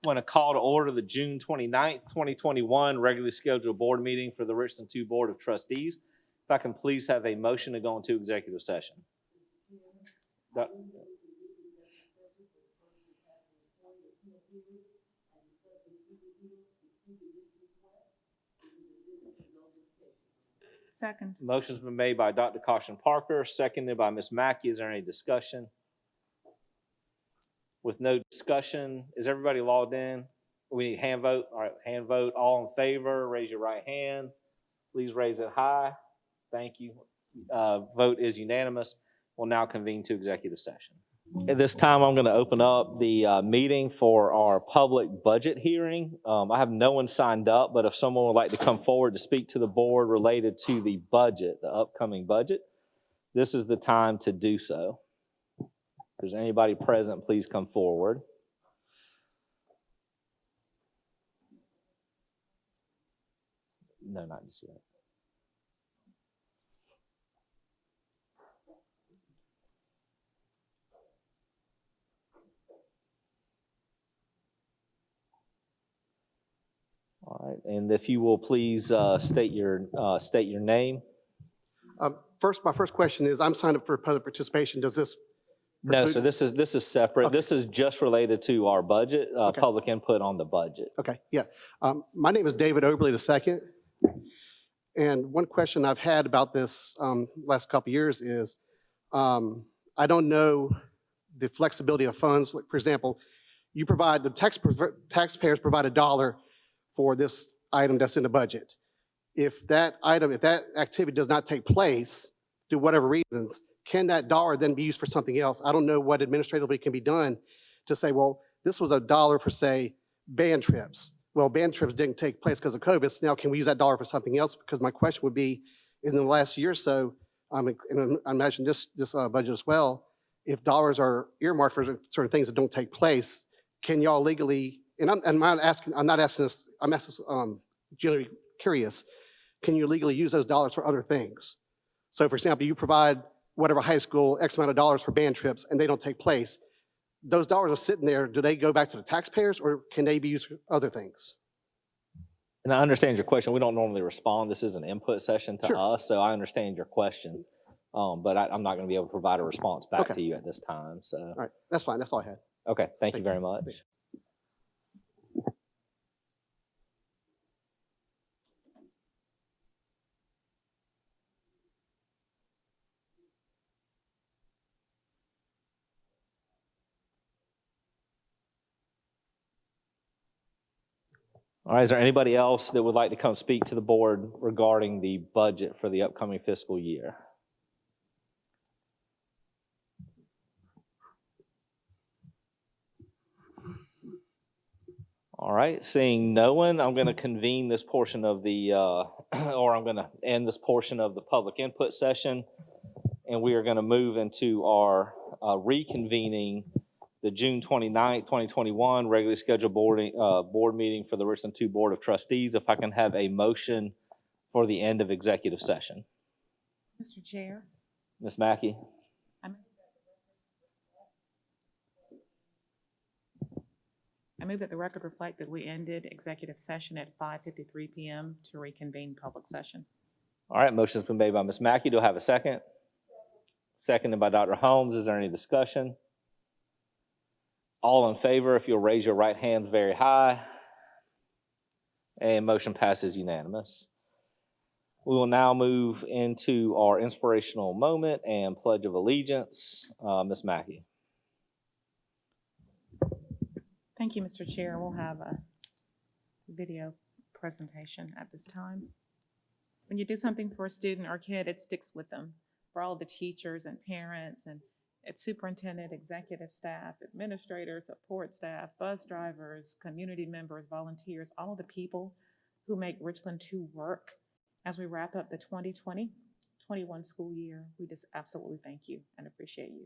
want to call to order the June 29th, 2021 regularly scheduled board meeting for the Richland 2 Board of Trustees. If I can please have a motion to go into executive session. Second. Motion's been made by Dr. Caution Parker, seconded by Ms. Mackey. Is there any discussion? With no discussion, is everybody logged in? We need hand vote. All right, hand vote. All in favor, raise your right hand. Please raise it high. Thank you. Vote is unanimous. We'll now convene to executive session. At this time, I'm going to open up the meeting for our public budget hearing. I have no one signed up, but if someone would like to come forward to speak to the board related to the budget, the upcoming budget, this is the time to do so. If there's anybody present, please come forward. No, not just yet. All right, and if you will please state your name. My first question is, I'm signed up for public participation. Does this No, so this is separate. Okay. This is just related to our budget, Okay. public input on the budget. Okay, yeah. My name is David Oberly II. And one question I've had about this last couple of years is, I don't know the flexibility of funds. Like, for example, you provide, the taxpayers provide $1 for this item that's in the budget. If that activity does not take place, due whatever reasons, can that dollar then be used for something else? I don't know what administratively can be done to say, well, this was $1 for, say, band trips. Well, band trips didn't take place because of COVID, so now can we use that dollar for something else? Because my question would be, in the last year or so, and I imagine this budget as well, if dollars are earmarked for sort of things that don't take place, can y'all legally, and I'm not asking this, I'm asking generally curious, can you legally use those dollars for other things? So for example, you provide whatever high school X amount of dollars for band trips and they don't take place. Those dollars are sitting there, do they go back to the taxpayers or can they be used for other things? And I understand your question. We don't normally respond. This is an input session to Sure. us, so I understand your question. But I'm not going to be able to provide a response back to you at this time. So. All right, that's fine, that's all I had. Okay, thank you very much. All right, is there anybody else that would like to come speak to the board regarding the budget for the upcoming fiscal year? All right, seeing no one, I'm going to convene this portion of the, or I'm going to end this portion of the public input session, and we are going to move into our reconvening the June 29th, 2021 regularly scheduled board meeting for the Richland 2 Board of Trustees. If I can have a motion for the end of executive session. Mr. Chair. Ms. Mackey. I move that the record reflect that we ended executive session at 5:53 p.m. to reconvene public session. All right, motion's been made by Ms. Mackey. Do I have a second? Seconded by Dr. Holmes. Is there any discussion? All in favor, if you'll raise your right hand very high. And motion passes unanimous. We will now move into our inspirational moment and Pledge of Allegiance. Ms. Mackey. Thank you, Mr. Chair. We'll have a video presentation at this time. When you do something for a student or kid, it sticks with them. For all the teachers and parents and superintendent, executive staff, administrators, support staff, bus drivers, community members, volunteers, all of the people who make Richland 2 work as we wrap up the 2020-21 school year. We just absolutely thank you and appreciate you.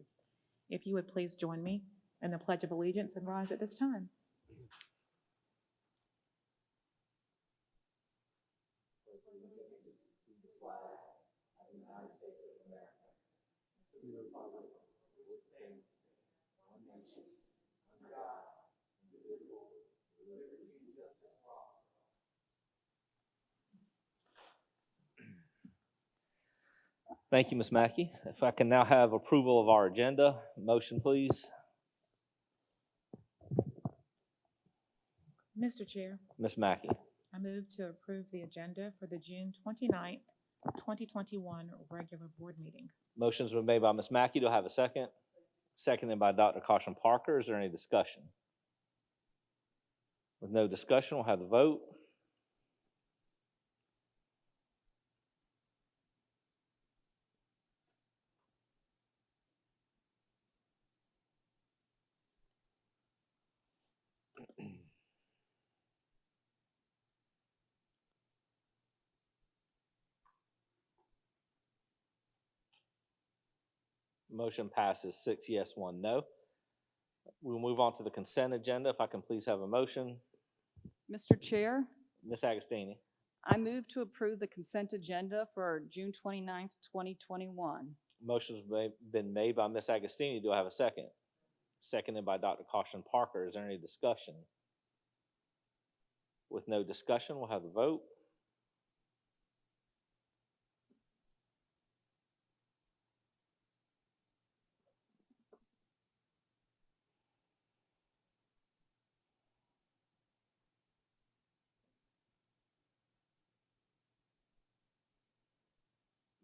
If you would please join me in the Pledge of Allegiance and rise at this time. Thank you, Ms. Mackey. If I can now have approval of our agenda, motion, please. Mr. Chair, Ms. Mackey. I move to approve the agenda for the June 29th, 2021 regular board meeting. Motion's been made by Ms. Mackey. Do I have a second? Seconded by Dr. Caution Parker. Is there any discussion? With no discussion, we'll have the vote. Motion passes 6 yes, 1 no. We'll move on to the consent agenda. If I can please have a motion. Mr. Chair, Ms. Agostini. I move to approve the consent agenda for June 29th, 2021. Motion's been made by Ms. Agostini. Do I have a second? Seconded by Dr. Caution Parker. Is there any discussion? With no discussion, we'll have the vote.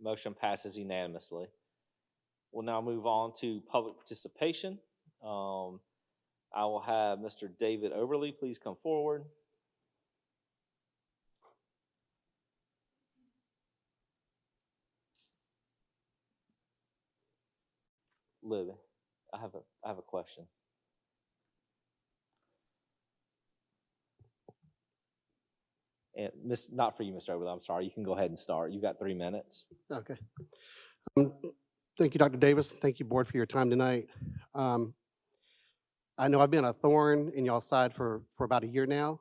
Motion passes unanimously. We'll now move on to public participation. I will have Mr. David Oberly please come forward. Libby, I have a question. And not for you, Mr. Oberly, I'm sorry. You can go ahead and start. You've got 3 minutes. Okay. Thank you, Dr. Davis. Thank you, board, for your time tonight. I know I've been a thorn in y'all's side for about a year now.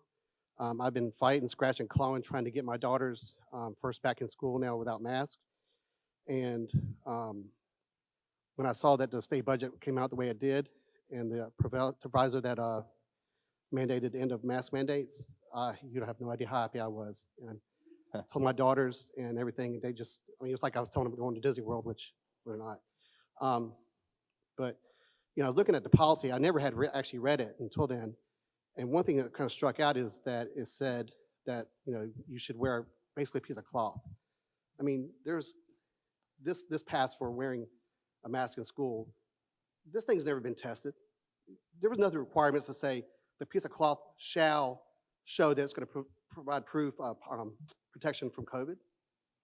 I've been fighting, scratching, clawing, trying to get my daughters first back in school now without masks. And when I saw that the state budget came out the way it did, and the proviso that mandated the end of mask mandates, you don't have no idea how happy I was. And I told my daughters and everything, they just, I mean, it was like I was telling them going to Disney World, which we're not. But, you know, looking at the policy, I never had actually read it until then. And one thing that kind of struck out is that it said that, you know, you should wear basically a piece of cloth. I mean, there's this pass for wearing a mask in school. This thing's never been tested. There was no requirements to say the piece of cloth shall show that it's going to provide proof of protection from COVID.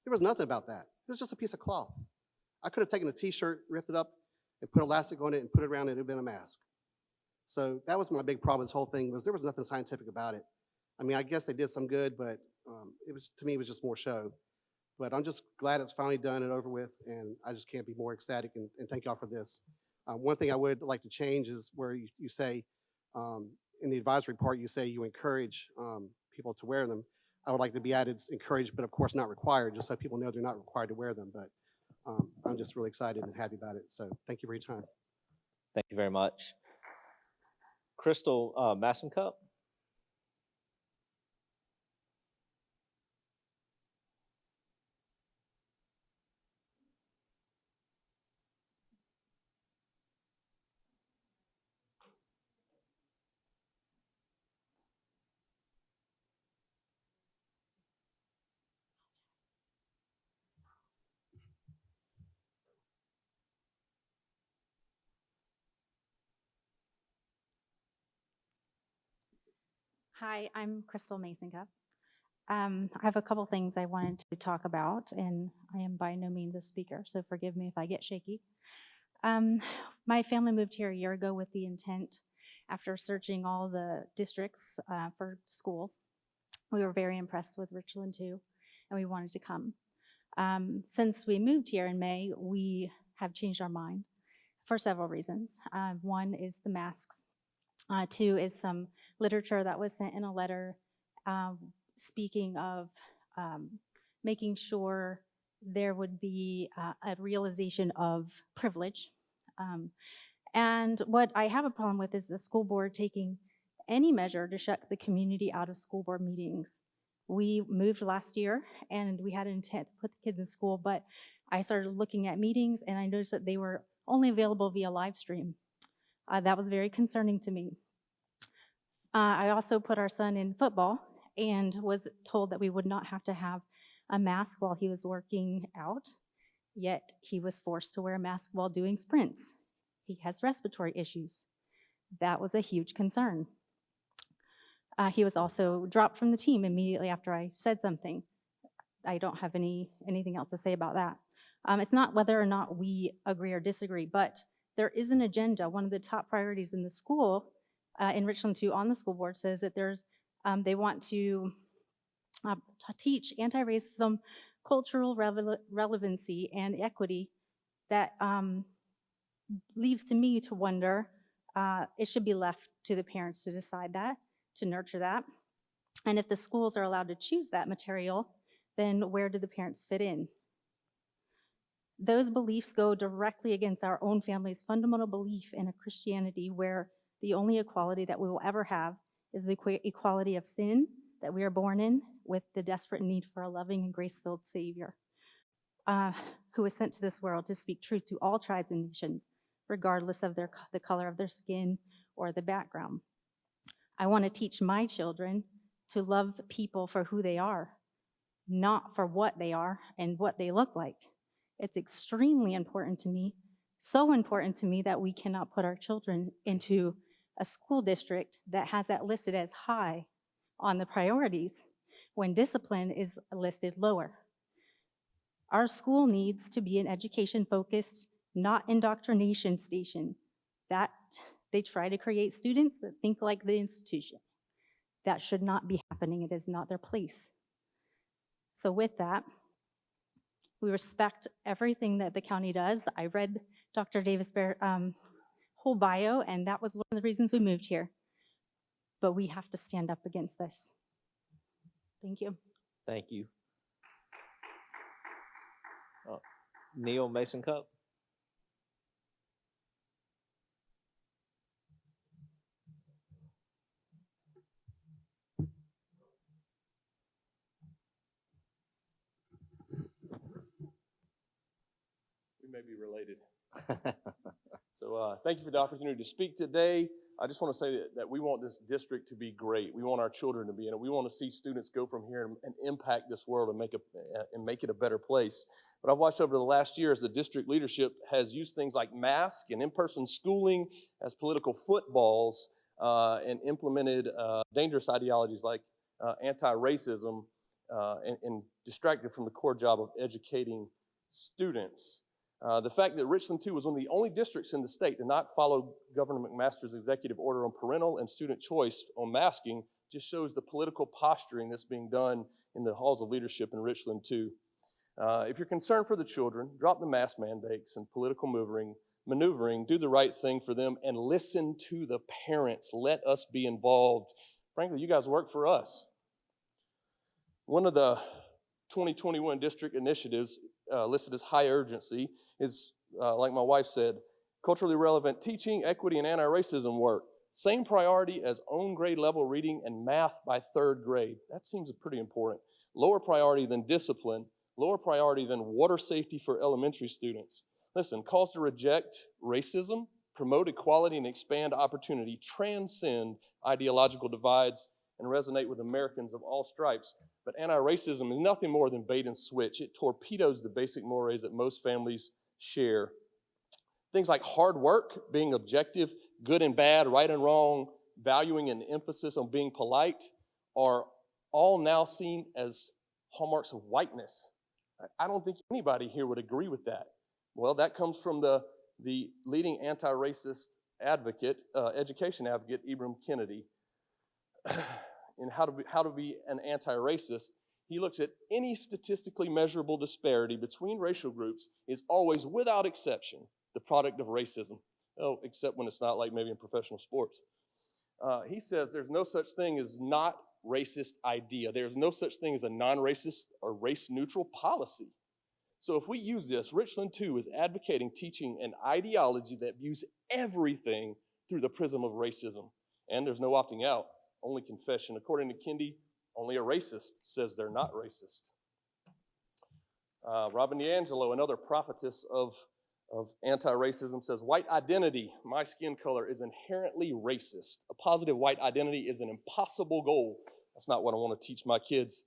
There was nothing about that. It was just a piece of cloth. I could have taken a t-shirt, ripped it up, and put elastic on it and put it around and it would have been a mask. So that was my big problem with this whole thing, was there was nothing scientific about it. I mean, I guess they did some good, but it was, to me, it was just more show. But I'm just glad it's finally done and over with, and I just can't be more ecstatic, and thank y'all for this. One thing I would like to change is where you say, in the advisory part, you say you encourage people to wear them. I would like to be added encouraged, but of course not required, just so people know they're not required to wear them. But I'm just really excited and happy about it. So thank you for your time. Thank you very much. Crystal Massencup. Hi, I'm Crystal Masoncup. I have a couple things I wanted to talk about, and I am by no means a speaker, so forgive me if I get shaky. My family moved here a year ago with the intent, after searching all the districts for schools. We were very impressed with Richland too, and we wanted to come. Since we moved here in May, we have changed our mind for several reasons. One is the masks. Two is some literature that was sent in a letter speaking of making sure there would be a realization of privilege. And what I have a problem with is the school board taking any measure to shut the community out of school board meetings. We moved last year and we had an intent to put the kids in school, but I started looking at meetings and I noticed that they were only available via live stream. That was very concerning to me. I also put our son in football and was told that we would not have to have a mask while he was working out, yet he was forced to wear a mask while doing sprints. He has respiratory issues. That was a huge concern. He was also dropped from the team immediately after I said something. I don't have anything else to say about that. It's not whether or not we agree or disagree, but there is an agenda. One of the top priorities in the school, in Richland 2 on the school board, says that they want to teach anti-racism, cultural relevancy, and equity. That leaves to me to wonder, it should be left to the parents to decide that, to nurture that. And if the schools are allowed to choose that material, then where do the parents fit in? Those beliefs go directly against our own family's fundamental belief in a Christianity where the only equality that we will ever have is the equality of sin that we are born in, with the desperate need for a loving and grace-filled Savior who was sent to this world to speak truth to all tribes and nations, regardless of the color of their skin or the background. I want to teach my children to love people for who they are, not for what they are and what they look like. It's extremely important to me, so important to me that we cannot put our children into a school district that has that listed as high on the priorities when discipline is listed lower. Our school needs to be an education-focused, not indoctrination station. That they try to create students that think like the institution. That should not be happening. It is not their place. So with that, we respect everything that the county does. I read Dr. Davis' whole bio, and that was one of the reasons we moved here. But we have to stand up against this. Thank you. Thank you. Neil Mason Cup. We may be related. So thank you for the opportunity to speak today. I just want to say that we want this district to be great. We want our children to be in it. We want to see students go from here and impact this world and make it a better place. But I've watched over the last year as the district leadership has used things like mask and in-person schooling as political footballs and implemented dangerous ideologies like anti-racism and distracted from the core job of educating students. The fact that Richland 2 was one of the only districts in the state to not follow Governor McMaster's executive order on parental and student choice on masking just shows the political posturing that's being done in the halls of leadership in Richland 2. If you're concerned for the children, drop the mask mandates and political maneuvering, do the right thing for them, and listen to the parents. Let us be involved. Frankly, you guys work for us. One of the 2021 district initiatives listed as high urgency is, like my wife said, culturally relevant teaching, equity, and anti-racism work. Same priority as own grade level reading and math by 3rd grade. That seems pretty important. Lower priority than discipline, lower priority than water safety for elementary students. Listen, calls to reject racism, promote equality, and expand opportunity, transcend ideological divides, and resonate with Americans of all stripes. But anti-racism is nothing more than bait and switch. It torpedoes the basic mores that most families share. Things like hard work, being objective, good and bad, right and wrong, valuing an emphasis on being polite are all now seen as hallmarks of whiteness. I don't think anybody here would agree with that. Well, that comes from the leading anti-racist advocate, education advocate, Ibram Kennedy. In how to be an anti-racist, he looks at any statistically measurable disparity between racial groups is always, without exception, the product of racism. Oh, except when it's not, like maybe in professional sports. He says there's no such thing as not racist idea. There's no such thing as a non-racist or race-neutral policy. So if we use this, Richland 2 is advocating teaching an ideology that views everything through the prism of racism. And there's no opting out. Only confession. According to Kendi, only a racist says they're not racist. Robin DiAngelo, another prophetess of anti-racism, says, white identity, my skin color, is inherently racist. A positive white identity is an impossible goal. That's not what I want to teach my kids.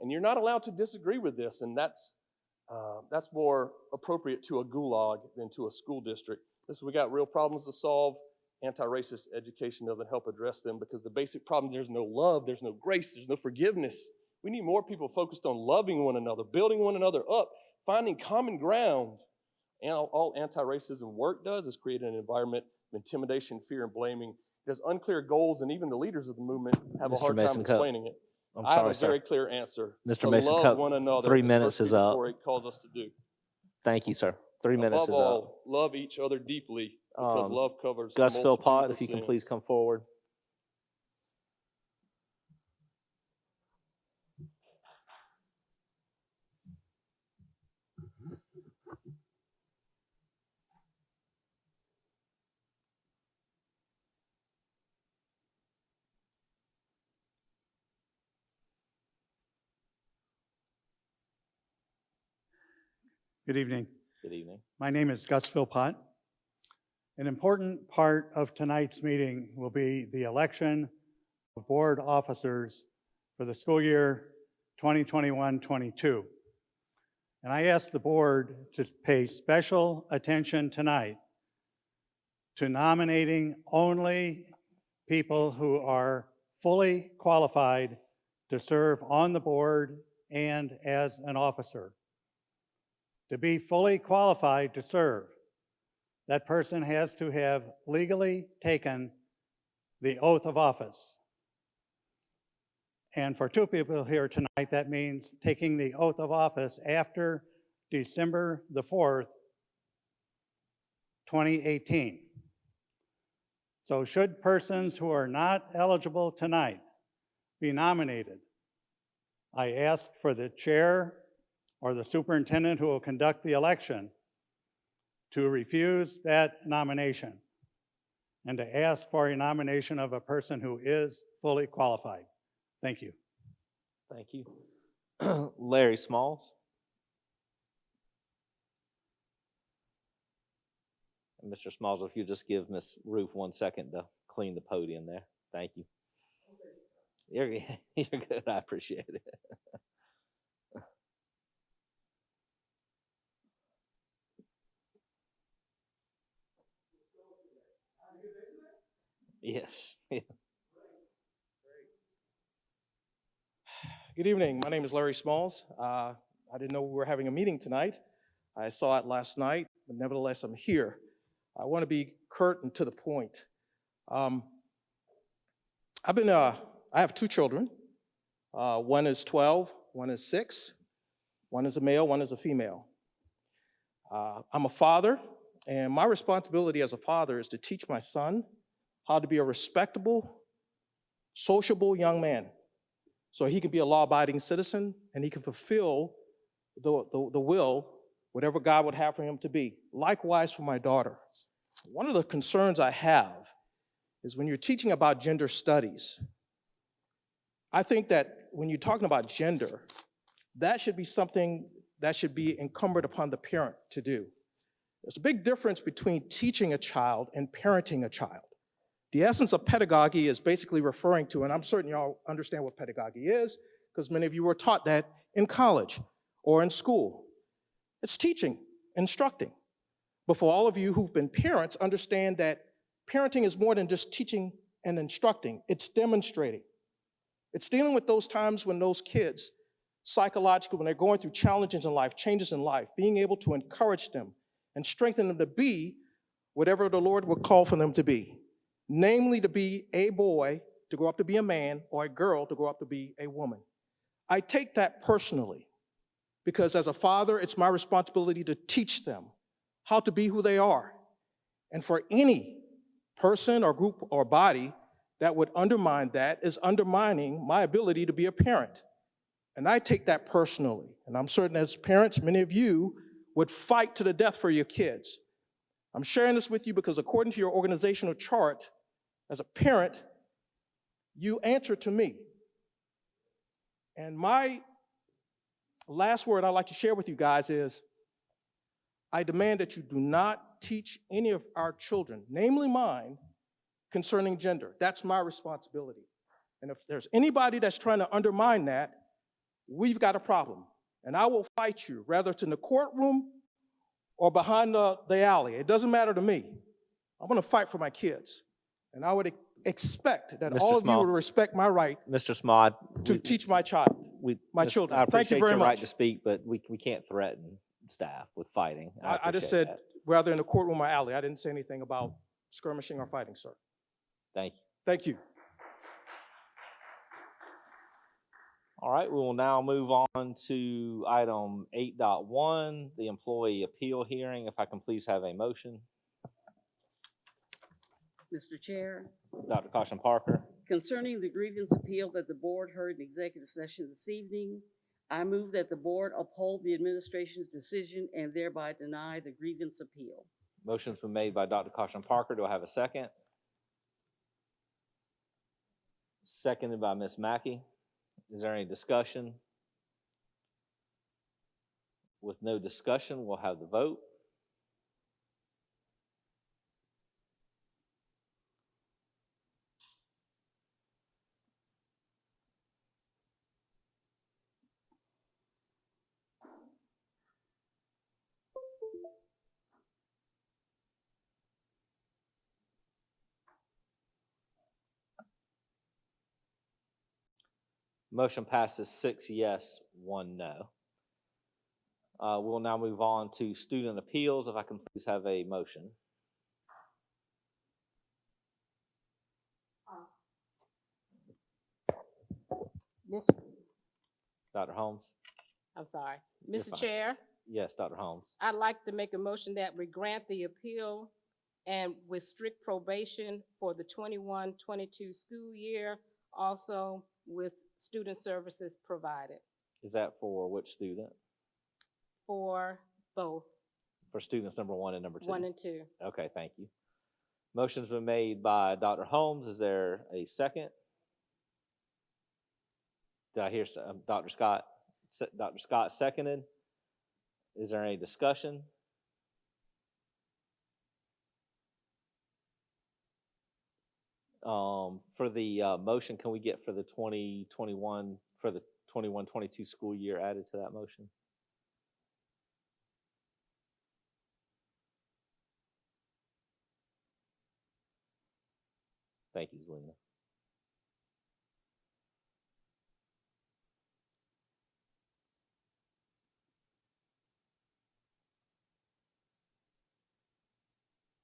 And you're not allowed to disagree with this, and that's more appropriate to a gulag than to a school district. Listen, we got real problems to solve. Anti-racist education doesn't help address them because the basic problem, there's no love, there's no grace, there's no forgiveness. We need more people focused on loving one another, building one another up, finding common ground. And all anti-racism work does is create an environment of intimidation, fear, and blaming. It has unclear goals, and even the leaders of the movement have a hard time explaining it. I'm I have sorry, a sir. very clear answer. Mr. To Mason love Cup, one another. 3 as minutes 1 is Peter up. 4:8 calls us to do. Thank you, sir. 3 minutes Above is up. all, love each other deeply because love covers a Gus multitude Philpott, of if you can sins. please come forward. Good evening. Good evening. My name is Gus Philpott. An important part of tonight's meeting will be the election of board officers for the school year 2021-22. And I ask the board to pay special attention tonight to nominating only people who are fully qualified to serve on the board and as an officer. To be fully qualified to serve, that person has to have legally taken the oath of office. And for 2 people here tonight, that means taking the oath of office after December the 4th, 2018. So should persons who are not eligible tonight be nominated, I ask for the chair or the superintendent who will conduct the election to refuse that nomination and to ask for a nomination of a person who is fully qualified. Thank you. Thank you. Larry Smalls. And Mr. Smalls, if you just give Ms. Ruth 1 second to clean the podium there. Thank you. You're good. I appreciate it. Yes. Good evening. My name is Larry Smalls. I didn't know we were having a meeting tonight. I saw it last night, but nevertheless, I'm here. I want to be curt and to the point. I have 2 children. One is 12, one is 6. One is a male, one is a female. I'm a father, and my responsibility as a father is to teach my son how to be a respectable, sociable young man so he can be a law-abiding citizen and he can fulfill the will, whatever God would have for him to be. Likewise for my daughter. One of the concerns I have is when you're teaching about gender studies, I think that when you're talking about gender, that should be something that should be incumbent upon the parent to do. There's a big difference between teaching a child and parenting a child. The essence of pedagogy is basically referring to, and I'm certain y'all understand what pedagogy is, because many of you were taught that in college or in school. It's teaching, instructing. But for all of you who've been parents, understand that parenting is more than just teaching and instructing. It's demonstrating. It's dealing with those times when those kids, psychologically, when they're going through challenges in life, changes in life, being able to encourage them and strengthen them to be whatever the Lord would call for them to be. Namely, to be a boy, to grow up to be a man, or a girl to grow up to be a woman. I take that personally because as a father, it's my responsibility to teach them how to be who they are. And for any person or group or body that would undermine that is undermining my ability to be a parent. And I take that personally. And I'm certain as parents, many of you would fight to the death for your kids. I'm sharing this with you because according to your organizational chart, as a parent, you answer to me. And my Last word I'd like to share with you guys is, I demand that you do not teach any of our children, namely mine, concerning gender. That's my responsibility. And if there's anybody that's trying to undermine that, we've got a problem. And I will fight you, whether it's in the courtroom or behind the alley. It doesn't matter to me. I'm going to fight for my kids. And I would expect that Mr. all of you Small. would respect my right Mr. Smod, to teach my child. My children. I Thank you appreciate very your right much. to speak, but we can't threaten staff with fighting. I just appreciate said, that. whether in the courtroom or alley. I didn't say anything about skirmishing or fighting, sir. Thank you. Thank you. All right, we will now move on to item 8.1, the employee appeal hearing. If I can please have a motion. Mr. Chair, Dr. Caution Parker. concerning the grievance appeal that the board heard in executive session this evening, I move that the board uphold the administration's decision and thereby deny the grievance appeal. Motion's been made by Dr. Caution Parker. Do I have a second? Seconded by Ms. Mackey. Is there any discussion? With no discussion, we'll have the vote. Motion passes 6 yes, 1 no. We'll now move on to student appeals. If I can please have a motion. Dr. Holmes? I'm sorry. You're Mr. fine. Chair, Yes, Dr. Holmes. I'd like to make a motion that we grant the appeal and with strict probation for the 21-22 school year, also with student services provided Is that for which student? for both For students number 1 and number 2? 1 and 2. Okay, thank you. Motion's been made by Dr. Holmes. Is there a second? Did I hear Dr. Scott? Dr. Scott seconded. Is there any discussion? For the motion, can we get for the 2021, for the 21-22 school year added to that motion? Thank you, Zelina.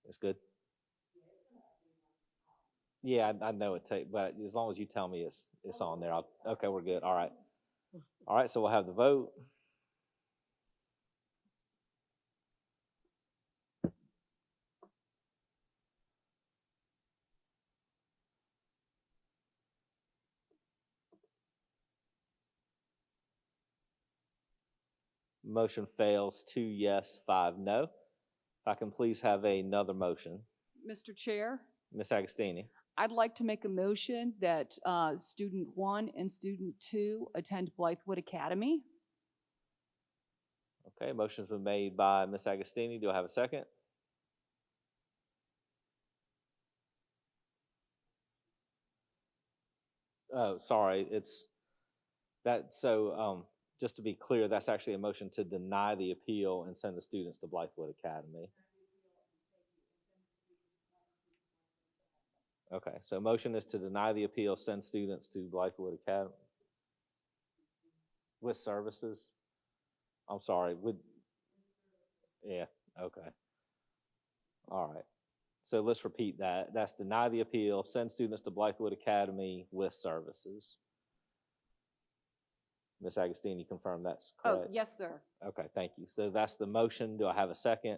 It's good? Yeah, I know it take, but as long as you tell me it's on there, okay, we're good. All right. All right, so we'll have the vote. Motion fails, 2 yes, 5 no. If I can please have another motion. Mr. Chair, Ms. Agostini. I'd like to make a motion that student 1 and student 2 attend Blythewood Academy. Okay, motion's been made by Ms. Agostini. Do I have a second? Oh, sorry, it's that, so just to be clear, that's actually a motion to deny the appeal and send the students to Blythewood Academy. Okay, so motion is to deny the appeal, send students to Blythewood Academy with services. I'm sorry, yeah, okay. All right, so let's repeat that. That's deny the appeal, send students to Blythewood Academy with services. Ms. Agostini, confirm that's correct? Oh, yes, sir. Okay, thank you. So that's the motion. Do I have a second?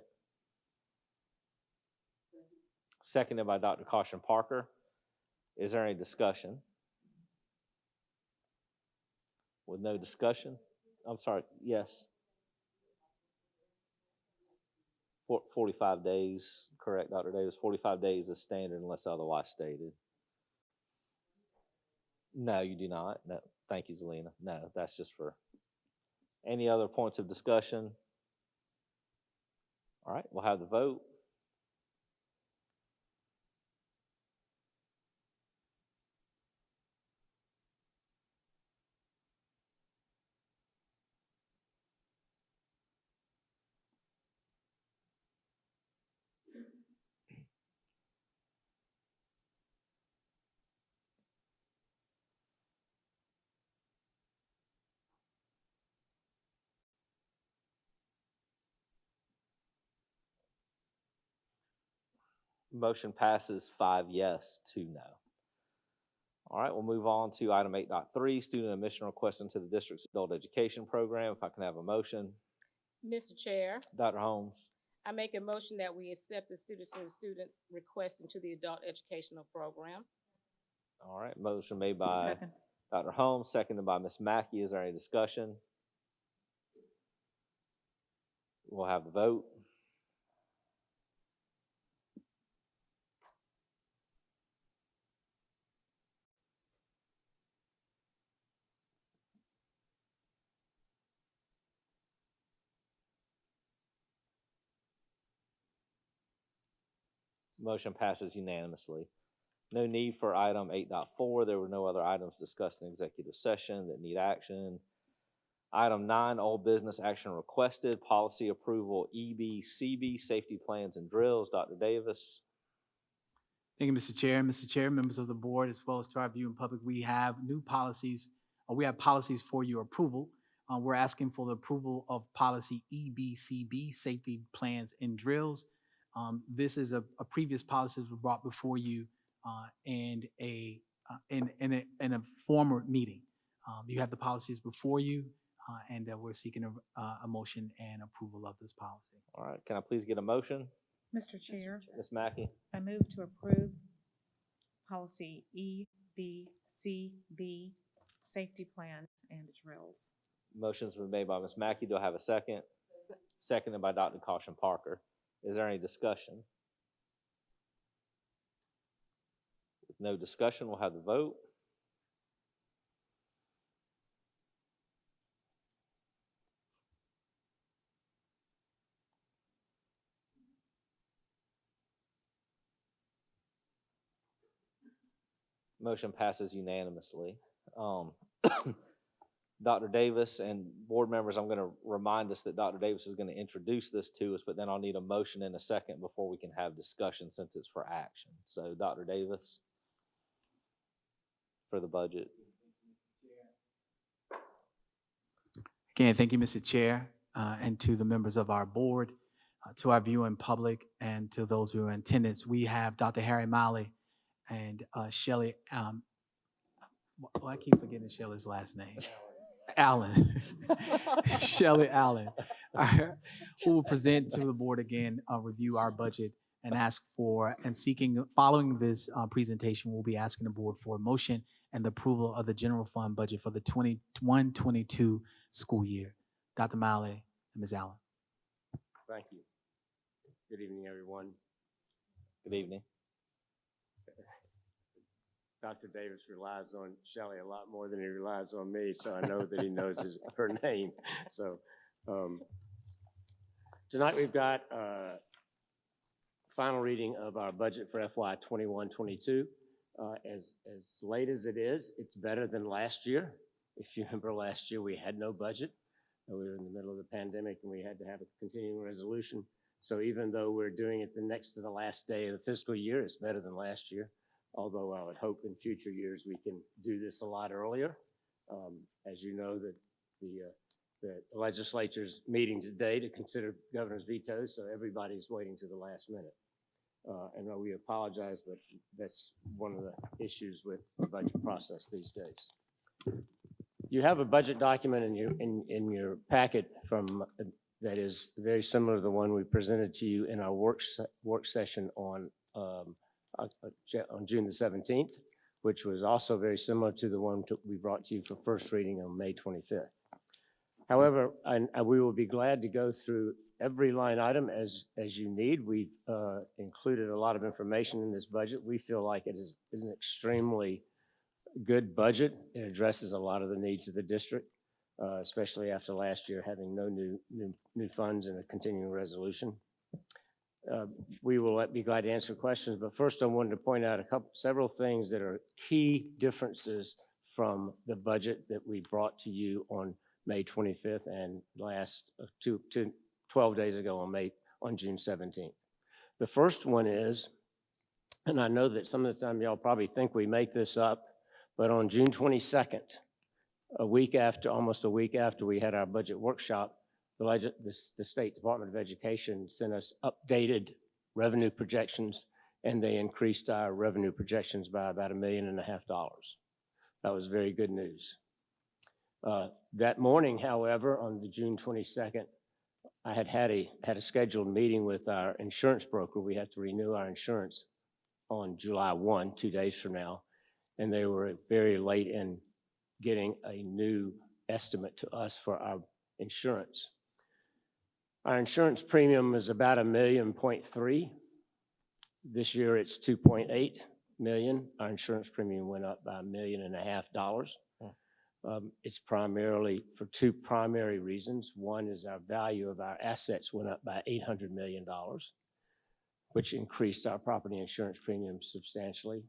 Seconded by Dr. Caution Parker. Is there any discussion? With no discussion? I'm sorry, yes. 45 days, correct, Dr. Davis? 45 days is standard unless otherwise stated. No, you do not. No, thank you, Zelina. No, that's just for Any other points of discussion? All right, we'll have the vote. Motion passes 5 yes, 2 no. All right, we'll move on to item 8.3, student admission request into the district's adult education program. If I can have a motion. Mr. Chair, Dr. Holmes, I make a motion that we accept the students request into the adult educational program. all right, motion made by Second. Dr. Holmes, seconded by Ms. Mackey. Is there any discussion? We'll have the vote. Motion passes unanimously. No need for item 8.4. There were no other items discussed in executive session that need action. Item 9, old business action requested, policy approval, EBCB, safety plans and drills. Dr. Davis. Thank you, Mr. Chair. Mr. Chair, members of the board, as well as to our viewing public, we have new policies. We have policies for your approval. We're asking for the approval of policy EBCB, safety plans and drills. This is a previous policy that was brought before you in a former meeting. You have the policies before you, and we're seeking a motion and approval of this policy. All right, can I please get a motion? Mr. Chair, Ms. Mackey. I move to approve policy EBCB, safety plan and drills. Motion's been made by Ms. Mackey. Do I have a second? Seconded by Dr. Caution Parker. Is there any discussion? With no discussion, we'll have the vote. Motion passes unanimously. Dr. Davis and board members, I'm going to remind us that Dr. Davis is going to introduce this to us, but then I'll need a motion in a second before we can have discussion since it's for action. So Dr. Davis for the budget. Again, thank you, Mr. Chair, and to the members of our board, to our viewing public, and to those who are in attendance. We have Dr. Harry Miley and Shelley, I keep forgetting Shelley's last name. Allen. Shelley Allen, who will present to the board again, review our budget and ask for, and seeking, following this presentation, we'll be asking the board for a motion and the approval of the general fund budget for the 21-22 school year. Dr. Miley and Ms. Allen. Thank you. Good evening, everyone. Good evening. Dr. Davis relies on Shelley a lot more than he relies on me, so I know that he knows her name. So tonight we've got final reading of our budget for FY 21-22. As late as it is, it's better than last year. If you remember last year, we had no budget. We were in the middle of the pandemic and we had to have a continuing resolution. So even though we're doing it the next to the last day of the fiscal year, it's better than last year. Although I would hope in future years we can do this a lot earlier. As you know, that the legislature's meeting today to consider governor's vetoes, so everybody's waiting to the last minute. And we apologize, but that's one of the issues with the budget process these days. You have a budget document in your packet from that is very similar to the one we presented to you in our work session on June the 17th, which was also very similar to the one we brought to you for first reading on May 25th. However, we will be glad to go through every line item as you need. We've included a lot of information in this budget. We feel like it is an extremely good budget. It addresses a lot of the needs of the district. especially after last year having no new funds and a continuing resolution. We will be glad to answer questions, but first I wanted to point out several things that are key differences from the budget that we brought to you on May 25th and 12 days ago on June 17th. The first one is, and I know that some of the time y'all probably think we make this up, but on June 22nd, almost a week after we had our budget workshop, the State Department of Education sent us updated revenue projections, and they increased our revenue projections by about $1.5 million. That was very good news. That morning, however, on the June 22nd, I had a scheduled meeting with our insurance broker. We have to renew our insurance on July 1, 2 days from now, and they were very late in getting a new estimate to us for our insurance. Our insurance premium is about $1.3 million. This year it's $2.8 million. Our insurance premium went up by $1.5 million. It's primarily for two primary reasons. One is our value of our assets went up by $800 million, which increased our property insurance premium substantially.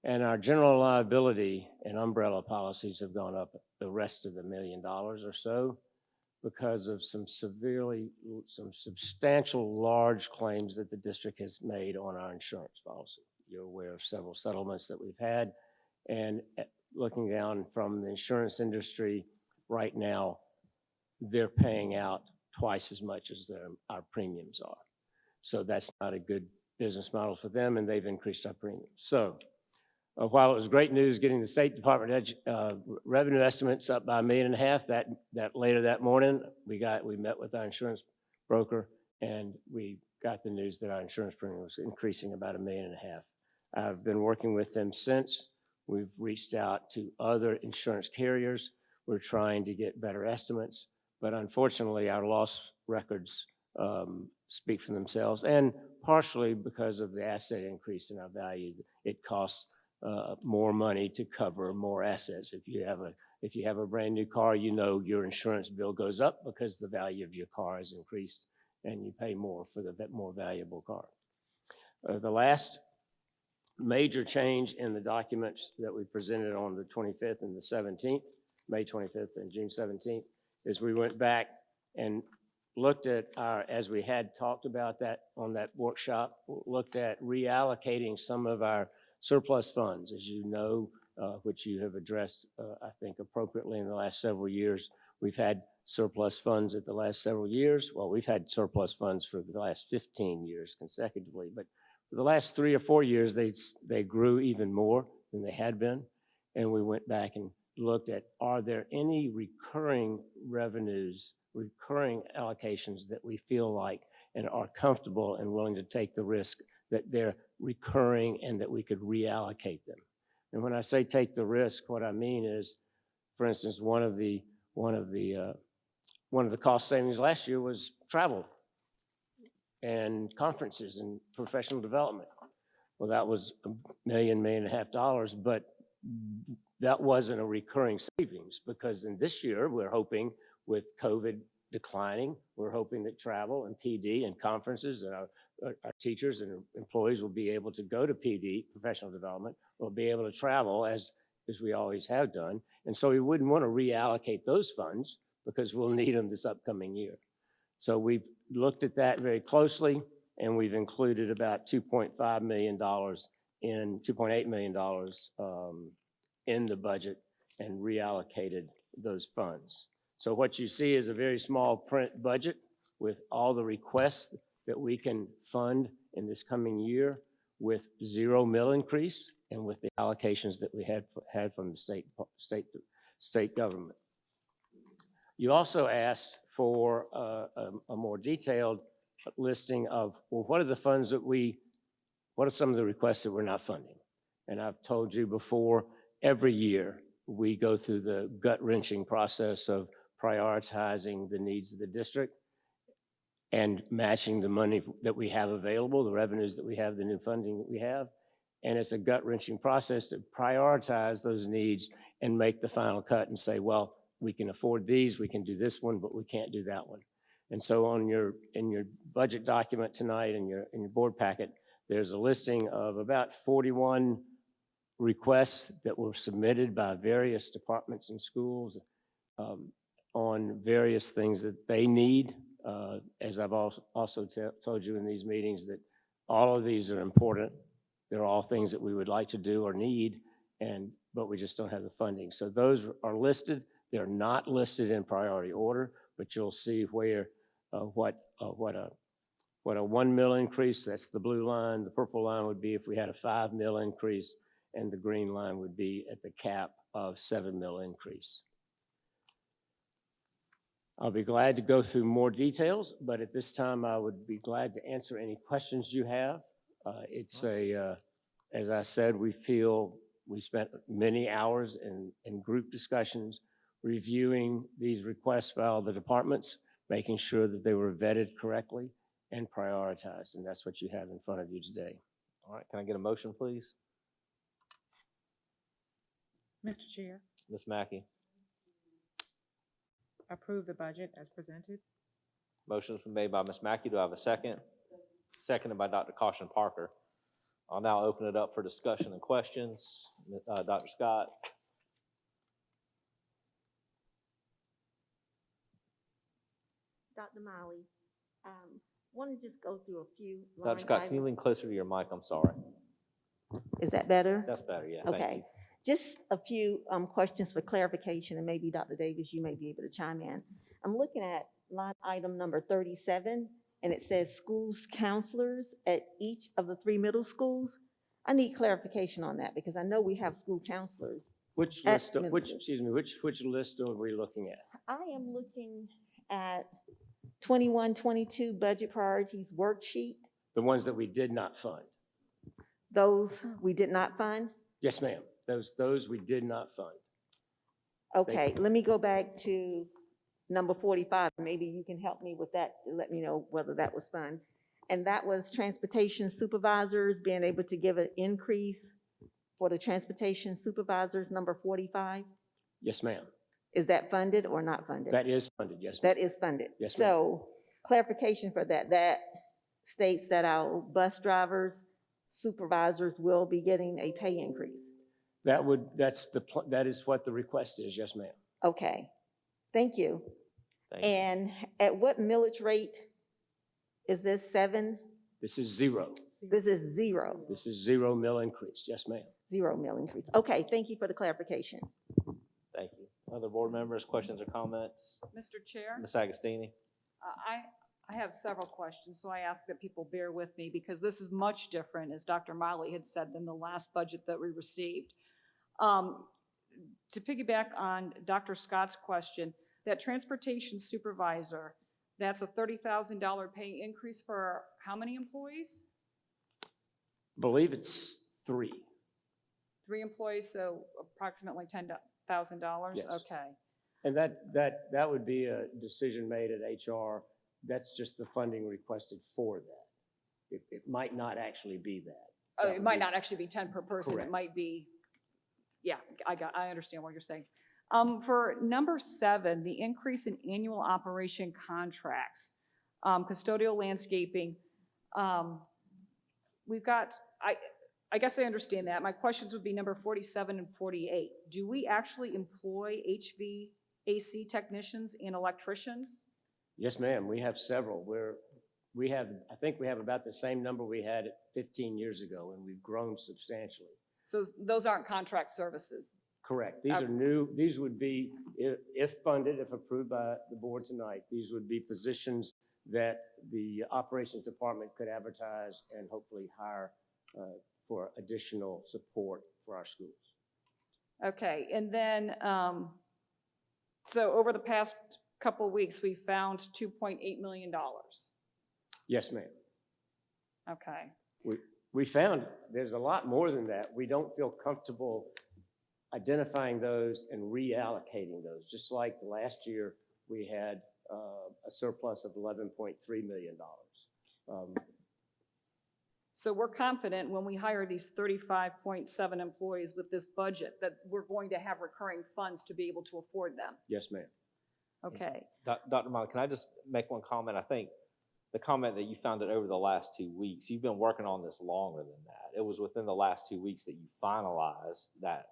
And our general liability and umbrella policies have gone up the rest of the $1 million or so because of some substantial large claims that the district has made on our insurance policy. You're aware of several settlements that we've had, and looking down from the insurance industry right now, they're paying out twice as much as our premiums are. So that's not a good business model for them, and they've increased our premiums. So while it was great news getting the State Department revenue estimates up by $1.5 million, that later that morning, we met with our insurance broker, and we got the news that our insurance premium was increasing about $1.5 million. I've been working with them since. We've reached out to other insurance carriers. We're trying to get better estimates, but unfortunately, our loss records speak for themselves, and partially because of the asset increase in our value. It costs more money to cover more assets. If you have a brand new car, you know your insurance bill goes up because the value of your car has increased, and you pay more for the more valuable car. The last major change in the documents that we presented on the 25th and the 17th, May 25th and June 17th, is we went back and looked at as we had talked about that on that workshop, looked at reallocating some of our surplus funds. As you know, which you have addressed, I think, appropriately in the last several years. We've had surplus funds at the last several years. Well, we've had surplus funds for the last 15 years consecutively, but for the last 3 or 4 years, they grew even more than they had been. And we went back and looked at, are there any recurring revenues, recurring allocations that we feel like and are comfortable and willing to take the risk that they're recurring and that we could reallocate them. And when I say take the risk, what I mean is, for instance, one of the cost savings last year was travel and conferences and professional development. Well, that was $1 million, $1.5 million, but that wasn't a recurring savings, because in this year, we're hoping with COVID declining, we're hoping that travel and PD and conferences and our teachers and employees will be able to go to PD, professional development, will be able to travel as we always have done. And so we wouldn't want to reallocate those funds because we'll need them this upcoming year. So we've looked at that very closely, and we've included about $2.8 million in the budget and reallocated those funds. So what you see is a very small print budget with all the requests that we can fund in this coming year, with 0 mill increase and with the allocations that we had from the state government. You also asked for a more detailed listing of, well, what are the funds that what are some of the requests that we're not funding? And I've told you before, every year we go through the gut-wrenching process of prioritizing the needs of the district and matching the money that we have available, the revenues that we have, the new funding that we have. And it's a gut-wrenching process to prioritize those needs and make the final cut and say, well, we can afford these, we can do this one, but we can't do that one. And so in your budget document tonight, in your board packet, there's a listing of about 41 requests that were submitted by various departments and schools on various things that they need. As I've also told you in these meetings, that all of these are important. They're all things that we would like to do or need, but we just don't have the funding. So those are listed. They're not listed in priority order, but you'll see where what a 1 mil increase, that's the blue line. The purple line would be if we had a 5 mil increase, and the green line would be at the cap of 7 mil increase. I'll be glad to go through more details, but at this time I would be glad to answer any questions you have. As I said, we feel we spent many hours in group discussions reviewing these requests by all the departments, making sure that they were vetted correctly and prioritized, and that's what you have in front of you today. All right, can I get a motion, please? Mr. Chair, Ms. Mackey. approve the budget as presented. Motion's been made by Ms. Mackey. Do I have a second? Seconded by Dr. Caution Parker. I'll now open it up for discussion and questions. Dr. Scott. Dr. Molly, want to just go through a few line Dr. Scott, can you items. lean closer to your mic? I'm sorry. Is that better? That's better, yeah. Thank Okay. you. Just a few questions for clarification, and maybe Dr. Davis, you may be able to chime in. I'm looking at line item number 37, and it says schools counselors at each of the 3 middle schools. I need clarification on that because I know we have school counselors. Which At list, middle school. which list are we looking at? I am looking at 21-22 budget priorities worksheet. The ones that we did not fund. Those we did not fund. Yes, ma'am. Those we did not fund. Okay, let me go back to number 45. Maybe you can help me with that, to let me know whether that was fun. And that was transportation supervisors being able to give an increase for the transportation supervisors, number 45. Yes, ma'am. Is that funded or not funded? That is funded, yes, ma'am. That is funded. Yes, ma'am. So clarification for that. That states that our bus drivers, supervisors will be getting a pay increase. That is what the request is, yes, ma'am. Okay, thank you. Thank you. And at what millage rate is this 7? This is 0. This is 0, This is 0 mil increase, yes, ma'am. 0 mil increase. Okay, thank you for the clarification. Thank you. Other board members, questions or comments? Mr. Chair, Ms. Agostini? I have several questions, so I ask that people bear with me because this is much different, as Dr. Miley had said, than the last budget that we received. To piggyback on Dr. Scott's question, that transportation supervisor, that's a $30,000 pay increase for how many employees? Believe it's 3. 3 employees, so approximately $10,000? Yes. Okay. And that would be a decision made at HR. That's just the funding requested for that. It might not actually be that. Oh, it might not actually be 10 per person. Correct. It might be, yeah, I understand what you're saying. For number 7, the increase in annual operation contracts, custodial landscaping, we've got, I guess I understand that. My questions would be number 47 and 48. Do we actually employ HVAC technicians and electricians? Yes, ma'am, we have several. I think we have about the same number we had 15 years ago, and we've grown substantially. So those aren't contract services? Correct. These are new. These would be, if funded, if approved by the board tonight, these would be positions that the operations department could advertise and hopefully hire for additional support for our schools. Okay, and then, so over the past couple of weeks, we found $2.8 million. Yes, ma'am. Okay. We found there's a lot more than that. We don't feel comfortable identifying those and reallocating those. Just like last year, we had a surplus of $11.3 million. So we're confident when we hire these 35.7 employees with this budget that we're going to have recurring funds to be able to afford them. Yes, ma'am. Okay. Dr. Molly, can I just make one comment? I think the comment that you found it over the last 2 weeks, you've been working on this longer than that. It was within the last 2 weeks that you finalized that.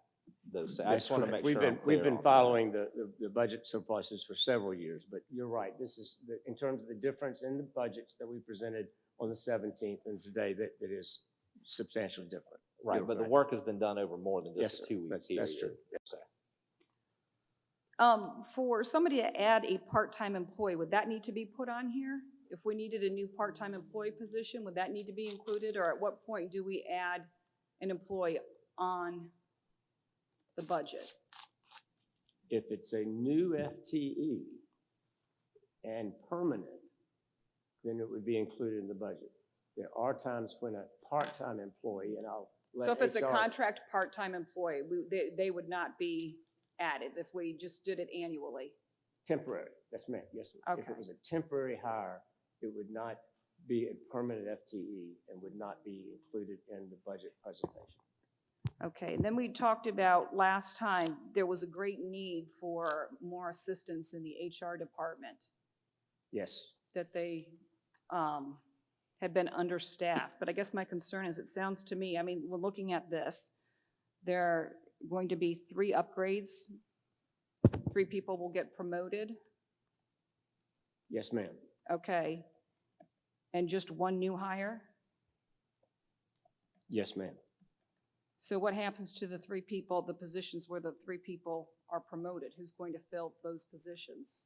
I just want to make sure. We've been following the budget surpluses for several years, but you're right. This is, in terms of the difference in the budgets that we presented on the 17th and today, that is substantially different. Right, You're but the work has been done over more than Yes, just sir. a 2 week That's period. true. Yes, sir. For somebody to add a part-time employee, would that need to be put on here? If we needed a new part-time employee position, would that need to be included? Or at what point do we add an employee on the budget? If it's a new FTE and permanent, then it would be included in the budget. There are times when a part-time employee, and I'll let So if it's a HR contract part-time employee, they would not be added if we just did it annually? Temporary, that's meant, yes. If Okay. it was a temporary hire, it would not be a permanent FTE and would not be included in the budget presentation. Okay, and then we talked about last time, there was a great need for more assistance in the HR department, Yes. that they had been understaffed. But I guess my concern is, it sounds to me, I mean, we're looking at this, there are going to be 3 upgrades, 3 people will get promoted, Yes, ma'am. okay, and just 1 new hire? Yes, ma'am. So what happens to the 3 people, the positions where the 3 people are promoted? Who's going to fill those positions?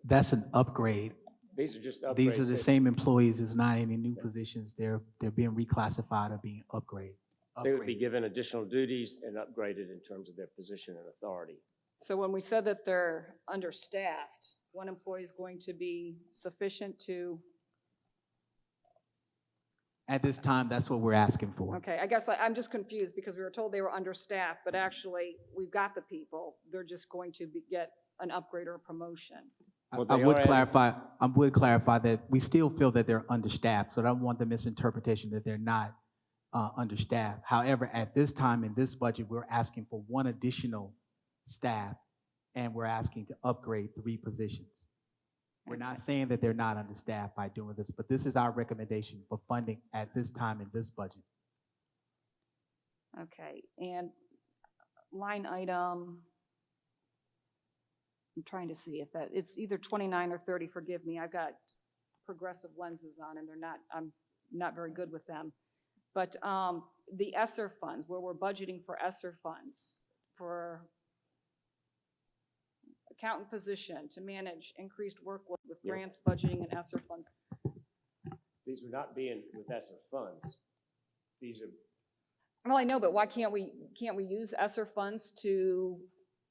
That's an upgrade. These are just upgrades. These are the that- same employees. It's not any new positions. They're being reclassified or being upgraded. They would be given additional duties and upgraded in terms of their position and authority. So when we said that they're understaffed, 1 employee is going to be sufficient to, At this time, that's what we're asking for. okay, I guess I'm just confused because we were told they were understaffed, but actually, we've got the people. They're just going to get an upgrade or a promotion. Well, I they would are clarify that we still feel that they're understaffed, so I don't want the misinterpretation that they're not understaffed. However, at this time in this budget, we're asking for 1 additional staff, and we're asking to upgrade 3 positions. We're not saying that they're not understaffed by doing this, but this is our recommendation for funding at this time in this budget. Okay, and line item, I'm trying to see if that, it's either 29 or 30, forgive me, I've got progressive lenses on and I'm not very good with them. But the ESSER funds, where we're budgeting for ESSER funds, for accountant position to manage increased workload with Yeah. grants, budgeting, and ESSER funds. These would not be in with ESSER funds. These are, Well, I know, but why can't we use ESSER funds to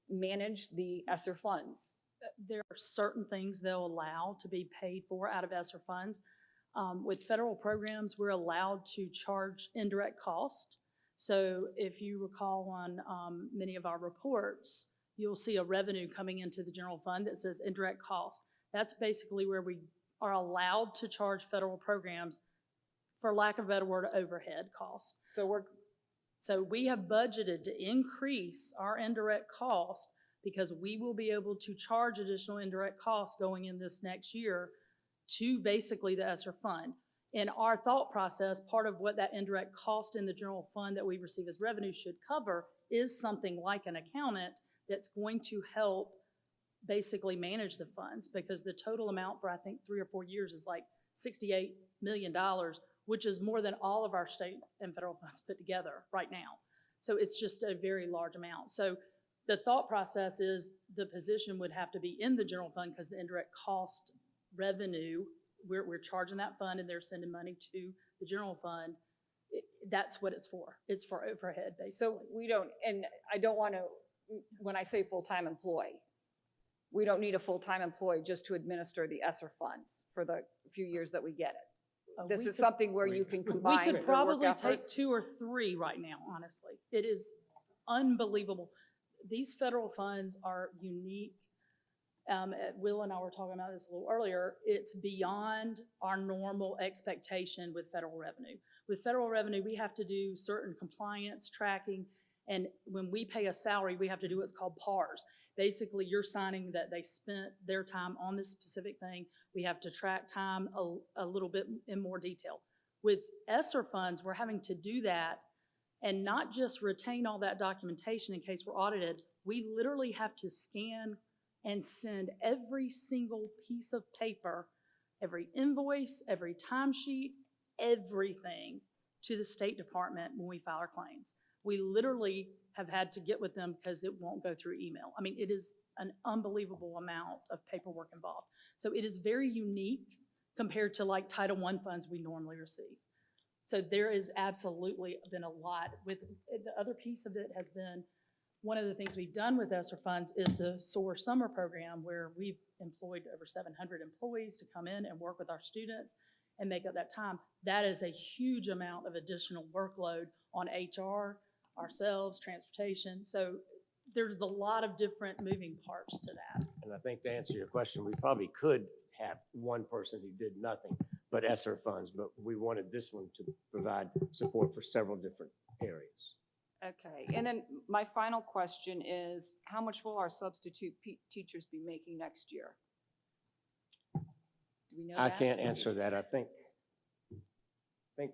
manage the ESSER funds? There are certain things they'll allow to be paid for out of ESSER funds. With federal programs, we're allowed to charge indirect cost. So if you recall on many of our reports, you'll see a revenue coming into the general fund that says indirect cost. That's basically where we are allowed to charge federal programs, for lack of a better word, overhead cost. So we have budgeted to increase our indirect cost because we will be able to charge additional indirect costs going in this next year to basically the ESSER fund. In our thought process, part of what that indirect cost in the general fund that we receive as revenue should cover is something like an accountant that's going to help basically manage the funds, because the total amount for I think 3 or 4 years is like $68 million, which is more than all of our state and federal funds put together right now. So it's just a very large amount. So the thought process is the position would have to be in the general fund because the indirect cost revenue, we're charging that fund and they're sending money to the general fund. That's what it's for. It's for overhead, basically. So we don't, and I don't want to, when I say full-time employee, we don't need a full-time employee just to administer the ESSER funds for the few years that we get it. This is something where you can combine. We could the work probably take efforts. 2 or 3 right now, honestly. It is unbelievable. These federal funds are unique Will and I were talking about this a little earlier, it's beyond our normal expectation with federal revenue. With federal revenue, we have to do certain compliance tracking, and when we pay a salary, we have to do what's called PARs. Basically, you're signing that they spent their time on this specific thing. We have to track time a little bit in more detail. With ESSER funds, we're having to do that and not just retain all that documentation in case we're audited. We literally have to scan and send every single piece of paper, every invoice, every timesheet, everything to the State Department when we file our claims. We literally have had to get with them because it won't go through email. I mean, it is an unbelievable amount of paperwork involved. So it is very unique compared to like Title I funds we normally receive. So there is absolutely been a lot. With the other piece of it has been, one of the things we've done with ESSER funds is the SOAR summer program, where we've employed over 700 employees to come in and work with our students and make up that time. That is a huge amount of additional workload on HR, ourselves, transportation. So there's a lot of different moving parts to that. And I think to answer your question, we probably could have one person who did nothing but ESSER funds, but we wanted this one to provide support for several different areas. Okay, and then my final question is, how much will our substitute teachers be making next year? Do we know I that? can't answer that. I think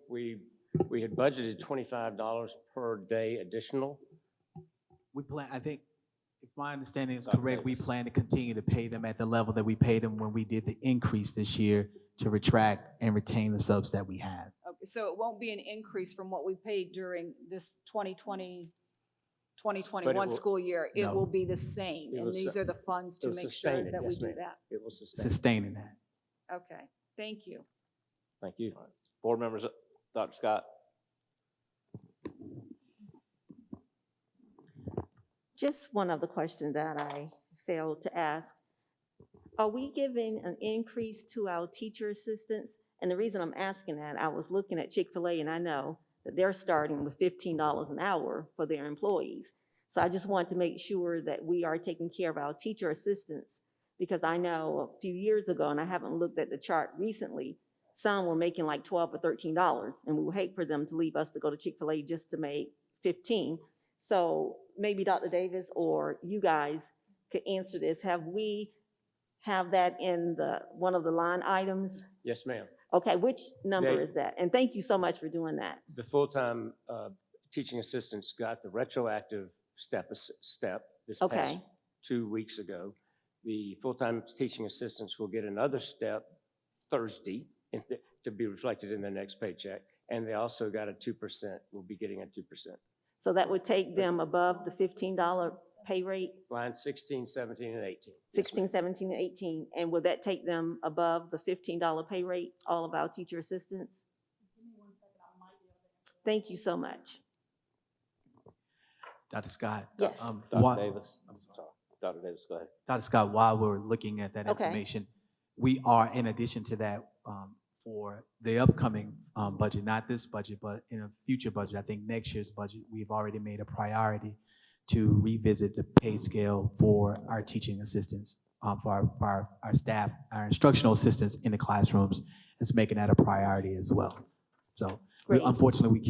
we had budgeted $25 per day additional. We plan, I think, if my understanding is correct, we plan to continue to pay them at the level that we paid them when we did the increase this year to retract and retain the subs that we have. Okay, so it won't be an increase from what we paid during this 2020, 2021 school year. It No. will be the same, and these are the funds to make sure that we do that. It will sustain. Sustaining that. Okay, thank you. Thank you. Board members, Dr. Scott. Just one other question that I failed to ask. Are we giving an increase to our teacher assistants? And the reason I'm asking that, I was looking at Chick-fil-A and I know that they're starting with $15 an hour for their employees. So I just want to make sure that we are taking care of our teacher assistants, because I know a few years ago, and I haven't looked at the chart recently, some were making like $12 or $13, and we would hate for them to leave us to go to Chick-fil-A just to make 15. So maybe Dr. Davis or you guys could answer this. Have we have that in one of the line items? Yes, ma'am. Okay, which number is that? And thank you so much for doing that. The full-time teaching assistants got the retroactive step this past 2 weeks ago. The full-time teaching assistants will get another step Thursday to be reflected in their next paycheck. And they also got a 2%, will be getting a 2%. So that would take them above the $15 pay rate? Line 16, 17, and 18. 16, 17, and 18. And would that take them above the $15 pay rate, all of our teacher assistants? Thank you so much. Dr. Scott. Yes. Dr. Davis. I'm sorry. Dr. Davis, go ahead. Dr. Scott, while we're looking at that information, we are, in addition to that, for the upcoming budget, not this budget, but in a future budget, I think next year's budget, we've already made a priority to revisit the pay scale for our teaching assistants, for our staff, our instructional assistants in the classrooms, is making that a priority as well. So unfortunately, we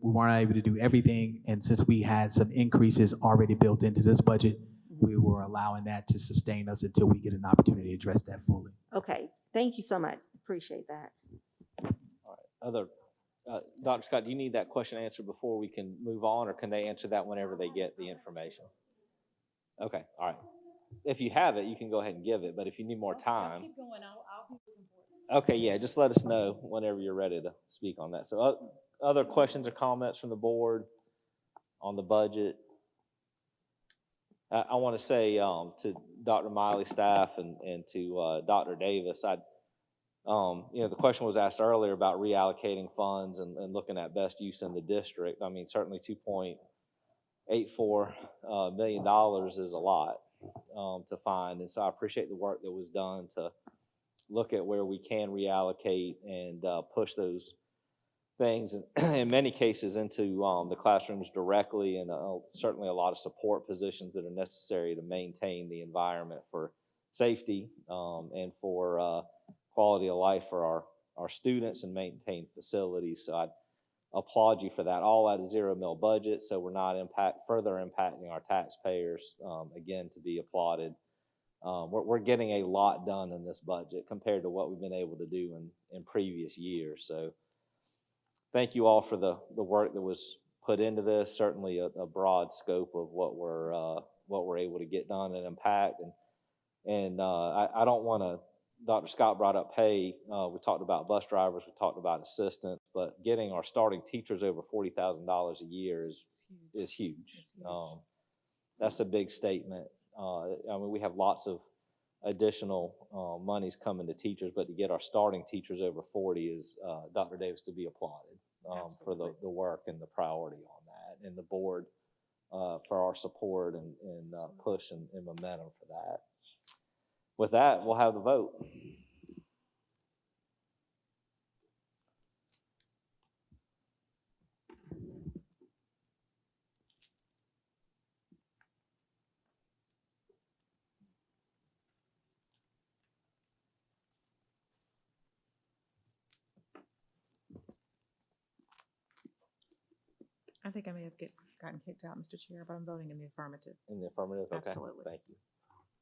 weren't able to do everything, and since we had some increases already built into this budget, we were allowing that to sustain us until we get an opportunity to address that fully. Okay, thank you so much. Appreciate that. All right. Dr. Scott, do you need that question answered before we can move on, or can they answer that whenever they get the information? Okay, all right. If you have it, you can go ahead and give it, but if you need more time. Keep going, I'll be looking for it. Okay, yeah, just let us know whenever you're ready to speak on that. So other questions or comments from the board on the budget? I want to say to Dr. Miley's staff and to Dr. Davis, the question was asked earlier about reallocating funds and looking at best use in the district. I mean, certainly $2.84 million is a lot to find. And so I appreciate the work that was done to look at where we can reallocate and push those things, in many cases, into the classrooms directly, and certainly a lot of support positions that are necessary to maintain the environment for safety and for quality of life for our students and maintain facilities. So I applaud you for that, all at a $0 budget, so we're not further impacting our taxpayers. Again, to be applauded. We're getting a lot done in this budget compared to what we've been able to do in previous years. So thank you all for the work that was put into this. Certainly a broad scope of what we're able to get done and impact. And I don't want to. Dr. Scott brought up pay. We talked about bus drivers. We talked about assistants. But getting our starting teachers over $40,000 a year is huge. That's a big statement. I mean, we have lots of additional monies coming to teachers, but to get our starting teachers over 40 is, Dr. Davis, to be applauded for the work and the priority on that, and the board for our support and push and momentum for that. With that, we'll have the vote. I think I may have gotten kicked out, Mr. Chair, but I'm voting in the affirmative. In the affirmative? Okay. Absolutely. Thank you.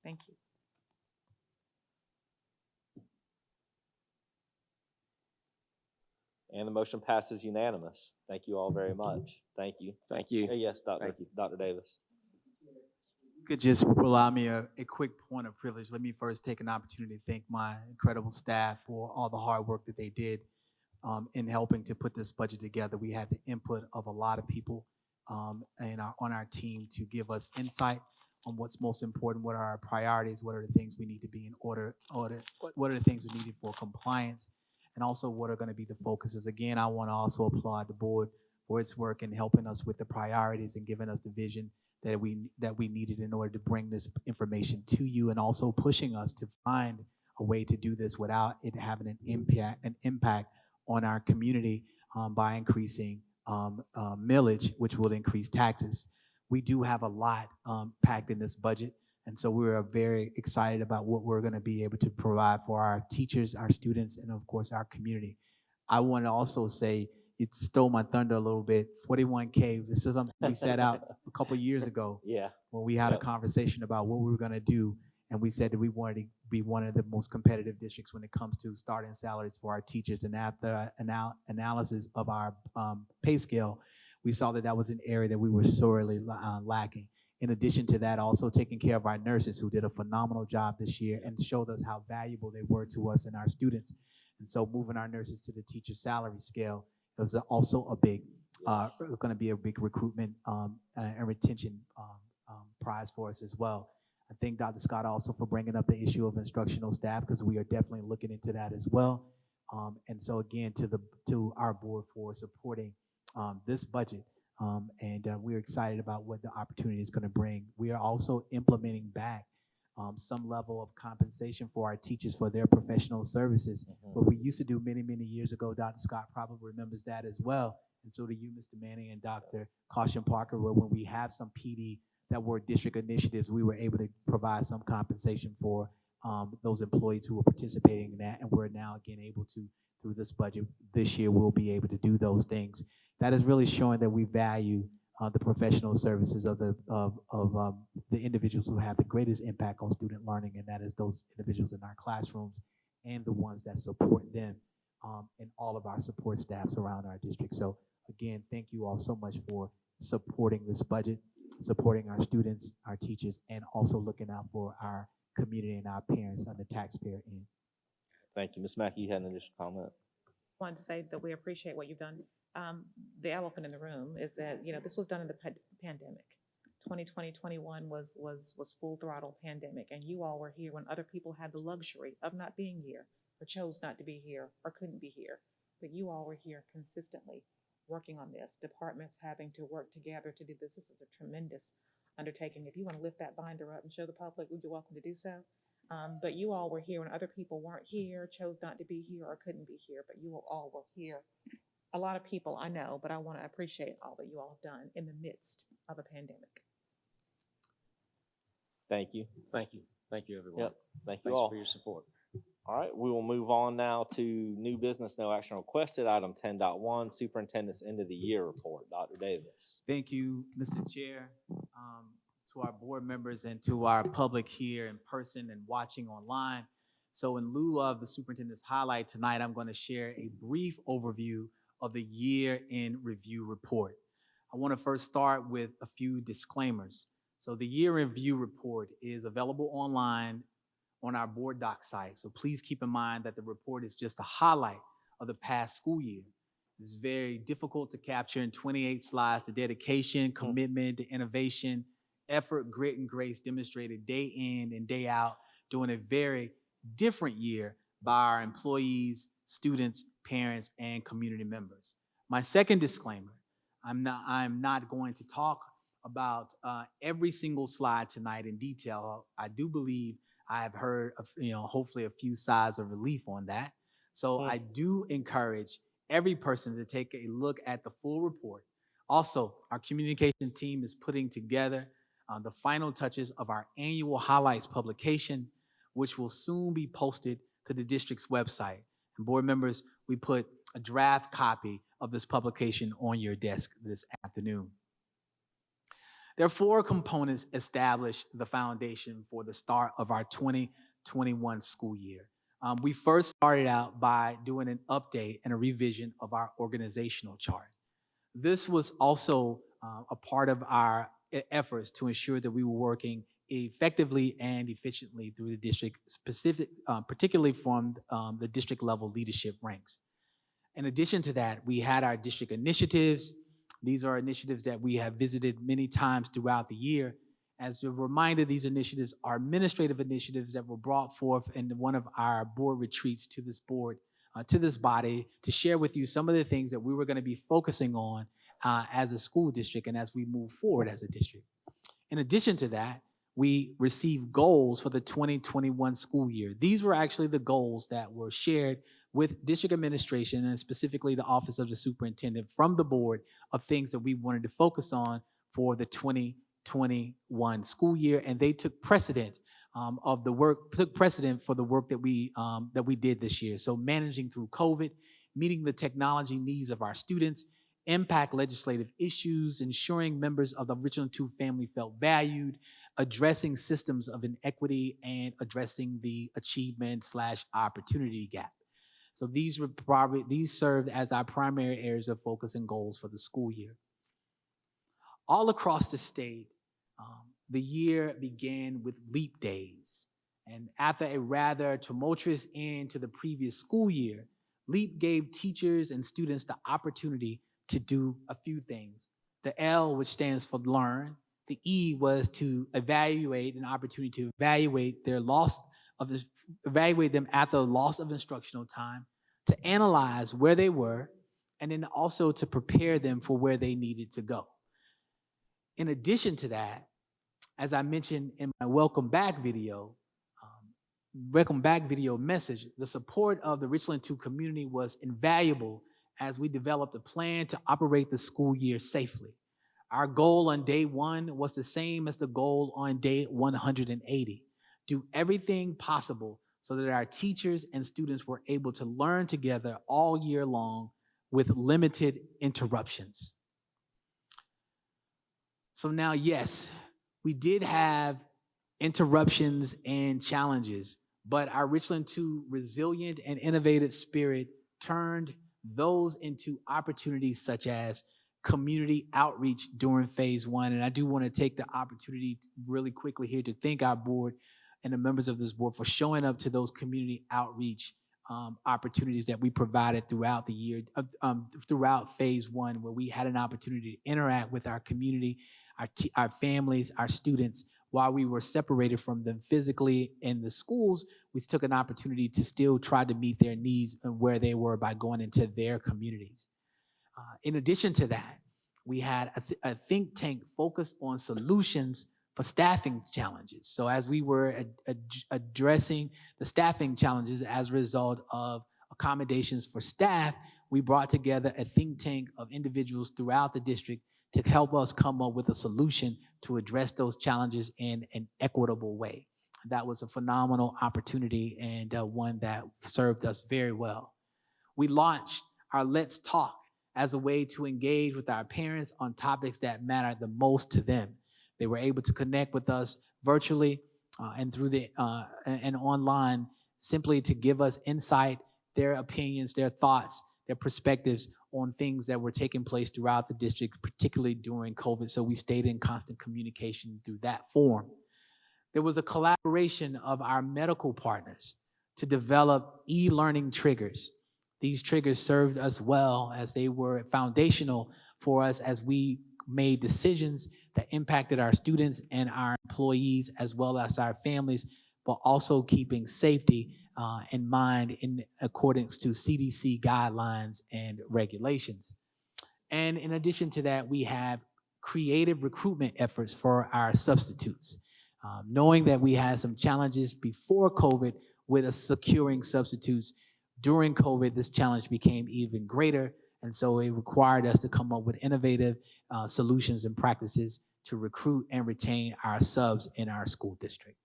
Thank you. And the motion passes unanimous. Thank you all very much. Thank you. Thank you. Yes, Thank you. Dr. Davis. Could just allow me a quick point of privilege. Let me first take an opportunity to thank my incredible staff for all the hard work that they did in helping to put this budget together. We had the input of a lot of people on our team to give us insight on what's most important, what are our priorities, what are the things we need to be in order, what are the things we needed for compliance, and also what are going to be the focuses. Again, I want to also applaud the board for its work in helping us with the priorities and giving us the vision that we needed in order to bring this information to you, and also pushing us to find a way to do this without it having an impact on our community by increasing millage, which will increase taxes. We do have a lot packed in this budget, and so we're very excited about what we're going to be able to provide for our teachers, our students, and of course our community. I want to also say, it stole my thunder a little bit. 41K, this is something we set out a couple years ago. Yeah. When we had a conversation about what we were going to do, and we said that we wanted to be one of the most competitive districts when it comes to starting salaries for our teachers. And after analysis of our pay scale, we saw that that was an area that we were sorely lacking. In addition to that, also taking care of our nurses, who did a phenomenal job this year and showed us how valuable they were to us and our students. And so moving our nurses to the teacher salary scale was also a big, going to be a big recruitment and retention prize for us as well. I thank Dr. Scott also for bringing up the issue of instructional staff, because we are definitely looking into that as well. And so again, to our board for supporting this budget. And we're excited about what the opportunity is going to bring. We are also implementing back some level of compensation for our teachers for their professional services. What we used to do many, many years ago, Dr. Scott probably remembers that as well, and so do you, Mr. Manning and Dr. Caution Parker, where when we have some PD that were district initiatives, we were able to provide some compensation for those employees who were participating in that, and we're now again able to, through this budget this year, we'll be able to do those things. That is really showing that we value the professional services of the individuals who have the greatest impact on student learning, and that is those individuals in our classrooms and the ones that support them and all of our support staffs around our district. So again, thank you all so much for supporting this budget, supporting our students, our teachers, and also looking out for our community and our parents on the taxpayer end. Thank you. Ms. Mackey, you had an additional comment? I wanted to say that we appreciate what you've done. The elephant in the room is that, this was done in the pandemic. 2020-21 was full throttle pandemic, and you all were here when other people had the luxury of not being here, or chose not to be here, or couldn't be here. But you all were here consistently working on this. Departments having to work together to do this. This is a tremendous undertaking. If you want to lift that binder up and show the public, you're welcome to do so. But you all were here when other people weren't here, chose not to be here, or couldn't be here, but you all were here. A lot of people I know, but I want to appreciate all that you all have done in the midst of a pandemic. Thank you. Thank you. Thank you, everyone. Yep. Thank you Thanks all for your support. All right, we will move on now to new business, no action requested. Item 10.1, Superintendent's End of the Year Report. Dr. Davis. Thank you, Mr. Chair, to our board members and to our public here in person and watching online. So in lieu of the superintendent's highlight tonight, I'm going to share a brief overview of the year in review report. I want to first start with a few disclaimers. So the year in review report is available online on our board doc site. So please keep in mind that the report is just a highlight of the past school year. It's very difficult to capture in 28 slides the dedication, commitment, the innovation, effort, grit, and grace demonstrated day in and day out during a very different year by our employees, students, parents, and community members. My second disclaimer, I'm not going to talk about every single slide tonight in detail. I do believe I have heard, hopefully a few sighs of relief on that. So I do encourage every person to take a look at the full report. Also, our communication team is putting together the final touches of our annual highlights publication, which will soon be posted to the district's website. And board members, we put a draft copy of this publication on your desk this afternoon. There are 4 components established the foundation for the start of our 2021 school year. We first started out by doing an update and a revision of our organizational chart. This was also a part of our efforts to ensure that we were working effectively and efficiently through the district, particularly from the district level leadership ranks. In addition to that, we had our district initiatives. These are initiatives that we have visited many times throughout the year. As a reminder, these initiatives are administrative initiatives that were brought forth in one of our board retreats to this board, to this body, to share with you some of the things that we were going to be focusing on as a school district and as we move forward as a district. In addition to that, we received goals for the 2021 school year. These were actually the goals that were shared with district administration and specifically the Office of the Superintendent from the board of things that we wanted to focus on for the 2021 school year. And they took precedent for the work that we did this year. So managing through COVID, meeting the technology needs of our students, impact legislative issues, ensuring members of the Richland 2 family felt valued, addressing systems of inequity, and addressing the achievement/opportunity gap. So these served as our primary areas of focus and goals for the school year. All across the state, the year began with leap days. And after a rather tumultuous end to the previous school year, LEAP gave teachers and students the opportunity to do a few things. The L, which stands for learn. The E was to evaluate, an opportunity to evaluate them after the loss of instructional time, to analyze where they were, and then also to prepare them for where they needed to go. In addition to that, as I mentioned in my welcome back video message, the support of the Richland 2 community was invaluable as we developed a plan to operate the school year safely. Our goal on day 1 was the same as the goal on day 180. Do everything possible so that our teachers and students were able to learn together all year long with limited interruptions. So now, yes, we did have interruptions and challenges, but our Richland 2 resilient and innovative spirit turned those into opportunities such as community outreach during phase 1. And I do want to take the opportunity really quickly here to thank our board and the members of this board for showing up to those community outreach opportunities that we provided throughout the year, throughout phase 1, where we had an opportunity to interact with our community, our families, our students. While we were separated from them physically in the schools, we took an opportunity to still try to meet their needs and where they were by going into their communities. In addition to that, we had a think tank focused on solutions for staffing challenges. So as we were addressing the staffing challenges as a result of accommodations for staff, we brought together a think tank of individuals throughout the district to help us come up with a solution to address those challenges in an equitable way. That was a phenomenal opportunity and one that served us very well. We launched our Let's Talk as a way to engage with our parents on topics that matter the most to them. They were able to connect with us virtually and through and online, simply to give us insight, their opinions, their thoughts, their perspectives on things that were taking place throughout the district, particularly during COVID. So we stayed in constant communication through that form. There was a collaboration of our medical partners to develop e-learning triggers. These triggers served us well as they were foundational for us as we made decisions that impacted our students and our employees as well as our families, but also keeping safety in mind in accordance to CDC guidelines and regulations. And in addition to that, we have creative recruitment efforts for our substitutes. Knowing that we had some challenges before COVID with securing substitutes, during COVID, this challenge became even greater. And so it required us to come up with innovative solutions and practices to recruit and retain our subs in our school district.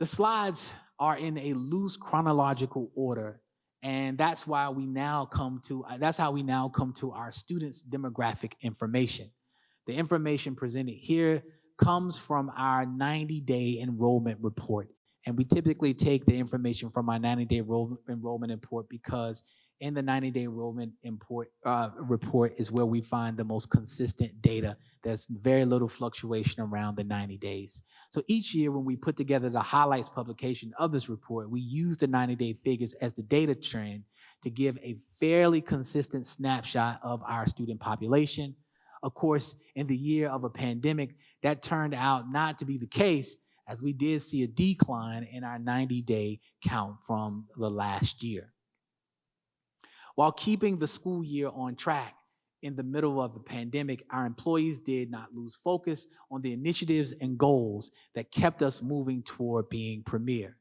The slides are in a loose chronological order, and that's why we now come to, our students' demographic information. The information presented here comes from our 90-day enrollment report. And we typically take the information from our 90-day enrollment report because in the 90-day enrollment report is where we find the most consistent data. There's very little fluctuation around the 90 days. So each year when we put together the highlights publication of this report, we use the 90-day figures as the data trend to give a fairly consistent snapshot of our student population. Of course, in the year of a pandemic, that turned out not to be the case, as we did see a decline in our 90-day count from the last year. While keeping the school year on track in the middle of the pandemic, our employees did not lose focus on the initiatives and goals that kept us moving toward being premier.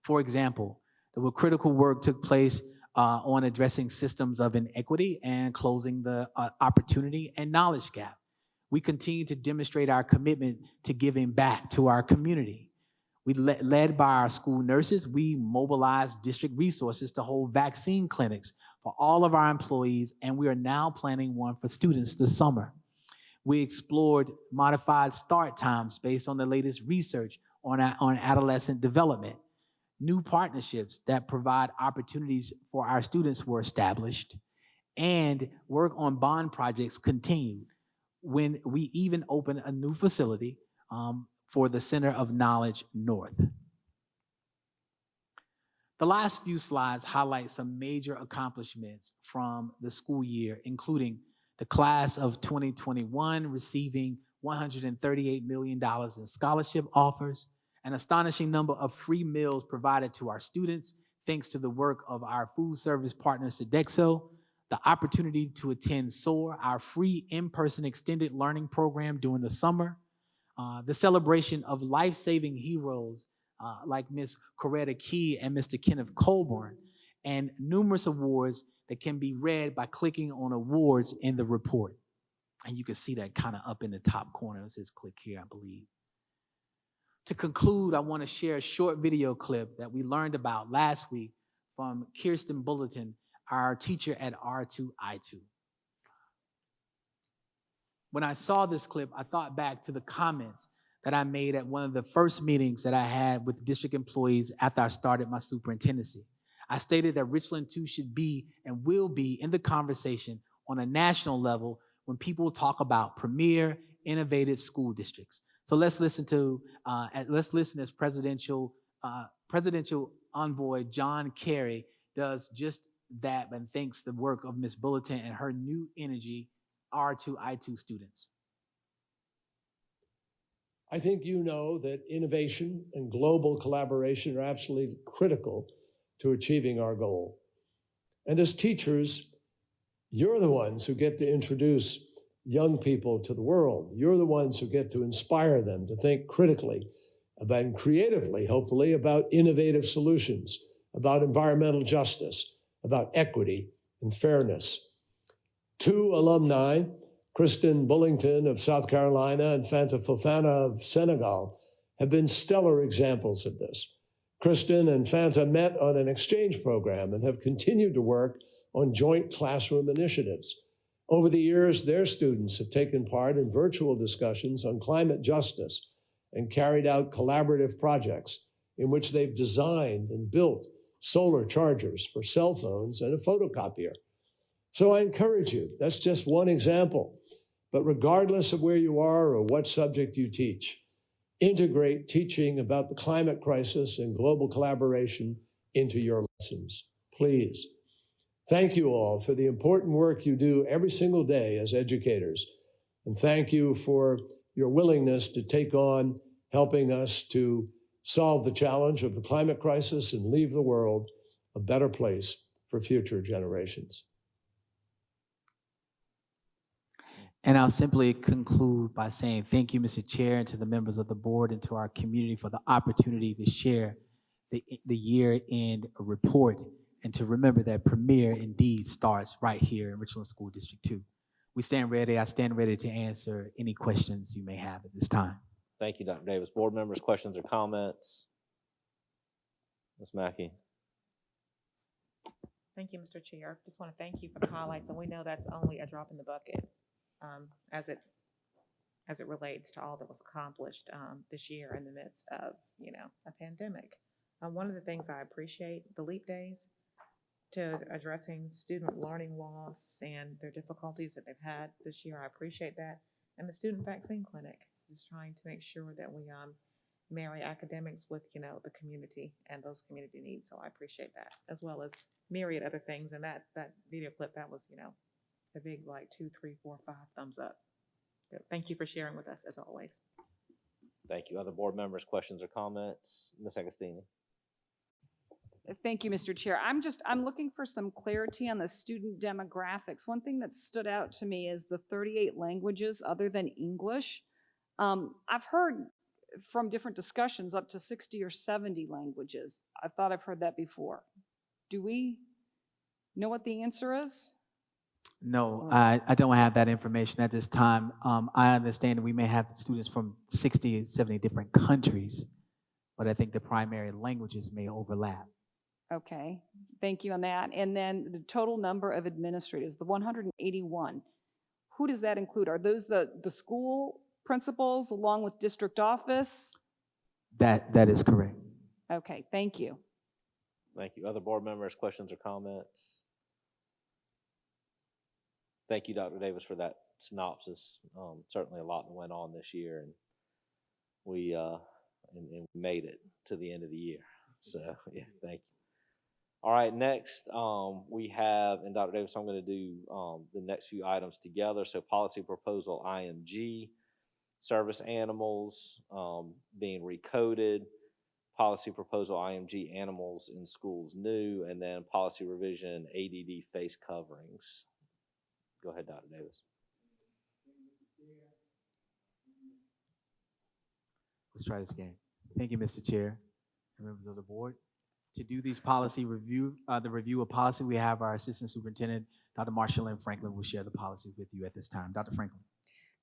For example, the critical work took place on addressing systems of inequity and closing the opportunity and knowledge gap. We continue to demonstrate our commitment to giving back to our community. Led by our school nurses, we mobilized district resources to hold vaccine clinics for all of our employees, and we are now planning one for students this summer. We explored modified start times based on the latest research on adolescent development. New partnerships that provide opportunities for our students were established, and work on bond projects continued when we even opened a new facility for the Center of Knowledge North. The last few slides highlight some major accomplishments from the school year, including the class of 2021 receiving $138 million in scholarship offers, an astonishing number of free meals provided to our students, thanks to the work of our food service partner, Sodexo, the opportunity to attend SOAR, our free in-person extended learning program during the summer, the celebration of life-saving heroes like Ms. Coretta Key and Mr. Kenneth Colburn, and numerous awards that can be read by clicking on awards in the report. And you can see that kind of up in the top corner. It says click here, I believe. To conclude, I want to share a short video clip that we learned about last week from Kirsten Bulletin, our teacher at R2I2. When I saw this clip, I thought back to the comments that I made at one of the first meetings that I had with district employees after I started my superintendency. I stated that Richland too should be and will be in the conversation on a national level when people talk about premier, innovative school districts. So let's listen as presidential envoy John Kerry does just that, and thanks the work of Ms. Bulletin and her new energy R2I2 students. I think you know that innovation and global collaboration are absolutely critical to achieving our goal. And as teachers, you're the ones who get to introduce young people to the world. You're the ones who get to inspire them to think critically about, and creatively, hopefully, about innovative solutions, about environmental justice, about equity and fairness. 2 alumni Kristen Bullington of South Carolina and Fanta Fofana of Senegal have been stellar examples of this. Kristen and Fanta met on an exchange program and have continued to work on joint classroom initiatives. Over the years, their students have taken part in virtual discussions on climate justice and carried out collaborative projects in which they've designed and built solar chargers for cell phones and a photocopier. So I encourage you, that's just one example. But regardless of where you are or what subject you teach, integrate teaching about the climate crisis and global collaboration into your lessons, please. Thank you all for the important work you do every single day as educators. And thank you for your willingness to take on helping us to solve the challenge of the climate crisis and leave the world a better place for future generations. And I'll simply conclude by saying thank you, Mr. Chair, and to the members of the board and to our community for the opportunity to share the year-end report and to remember that Premier indeed starts right here in Richland School District 2. I stand ready to answer any questions you may have at this time. Thank you, Dr. Davis. Board members, questions or comments? Ms. Mackey. Thank you, Mr. Chair. Just want to thank you for the highlights, and we know that's only a drop in the bucket as it relates to all that was accomplished this year in the midst of, a pandemic. One of the things I appreciate, the LEAP days, to addressing student learning loss and their difficulties that they've had this year. I appreciate that. And the student vaccine clinic, just trying to make sure that we marry academics with, the community and those community needs. So I appreciate that, as well as myriad other things. And that video clip, that was, a big 2, 3, 4, 5 thumbs up. So thank you for sharing with us as always. Thank you. Other board members, questions or comments? Ms. Agostini. Thank you, Mr. Chair. I'm looking for some clarity on the student demographics. One thing that stood out to me is the 38 languages other than English. I've heard from different discussions up to 60 or 70 languages. I thought I've heard that before. Do we know what the answer is? No, I don't have that information at this time. I understand that we may have students from 60 and 70 different countries, but I think the primary languages may overlap. Okay, thank you on that. And then the total number of administrators, the 181, who does that include? Are those the school principals along with district office? That is correct. Okay, thank you. Thank you. Other board members, questions or comments? Thank you, Dr. Davis, for that synopsis. Certainly a lot that went on this year, and we made it to the end of the year. So, yeah, thank you. All right, next we have, and Dr. Davis, I'm going to do the next few items together. So policy proposal IMG, service animals being recoded, policy proposal IMG animals in schools new, and then policy revision ADD face coverings. Go ahead, Dr. Davis. Let's try this again. Thank you, Mr. Chair and members of the board. To do these policy review, the review of policy, we have our Assistant Superintendent, Dr. Marshalyn Franklin, will share the policy with you at this time. Dr. Franklin.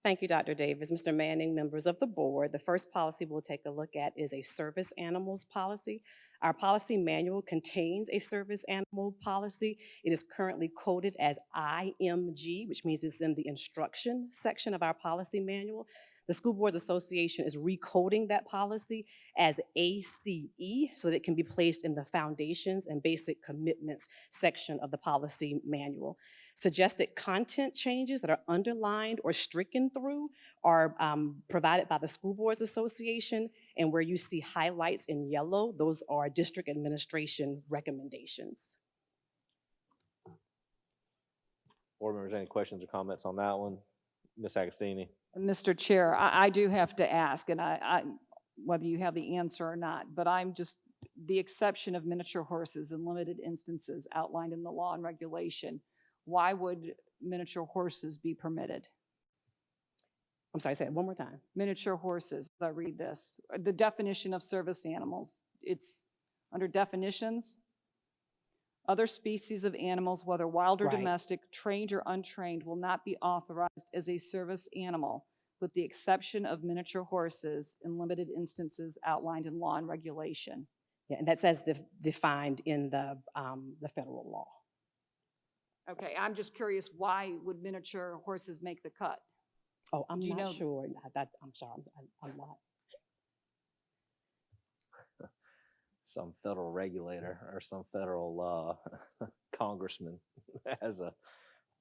Thank you, Dr. Davis. Mr. Manning, members of the board, the first policy we'll take a look at is a service animals policy. Our policy manual contains a service animal policy. It is currently coded as IMG, which means it's in the instruction section of our policy manual. The School Boards Association is recoding that policy as ACE so that it can be placed in the foundations and basic commitments section of the policy manual. Suggested content changes that are underlined or stricken through are provided by the School Boards Association, and where you see highlights in yellow, those are district administration recommendations. Board members, any questions or comments on that one? Ms. Agostini. Mr. Chair, I do have to ask, and I whether you have the answer or not, but I'm just, the exception of miniature horses in limited instances outlined in the law and regulation, why would miniature horses be permitted? I'm sorry, say it one more time. Miniature horses, as I read this, the definition of service animals, it's under definitions. Other species of animals, whether wild or Right. domestic, trained or untrained, will not be authorized as a service animal, with the exception of miniature horses in limited instances outlined in law and regulation. Yeah, and that's as defined in the federal law. Okay, I'm just curious, why would miniature horses make the cut? Oh, I'm Do you not know- sure. I'm sorry, I'm not. Some federal regulator or some federal congressman has a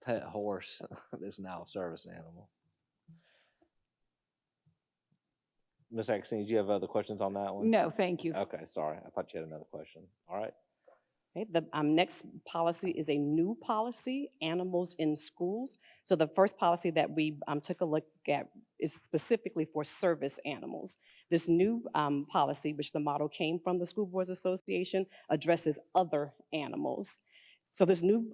pet horse that's now a service animal. Ms. Axine, do you have other questions on that one? No, thank you. Okay, sorry. I thought you had another question. All right. Okay, the next policy is a new policy, animals in schools. So the first policy that we took a look at is specifically for service animals. This new policy, which the model came from the School Boards Association, addresses other animals. So this new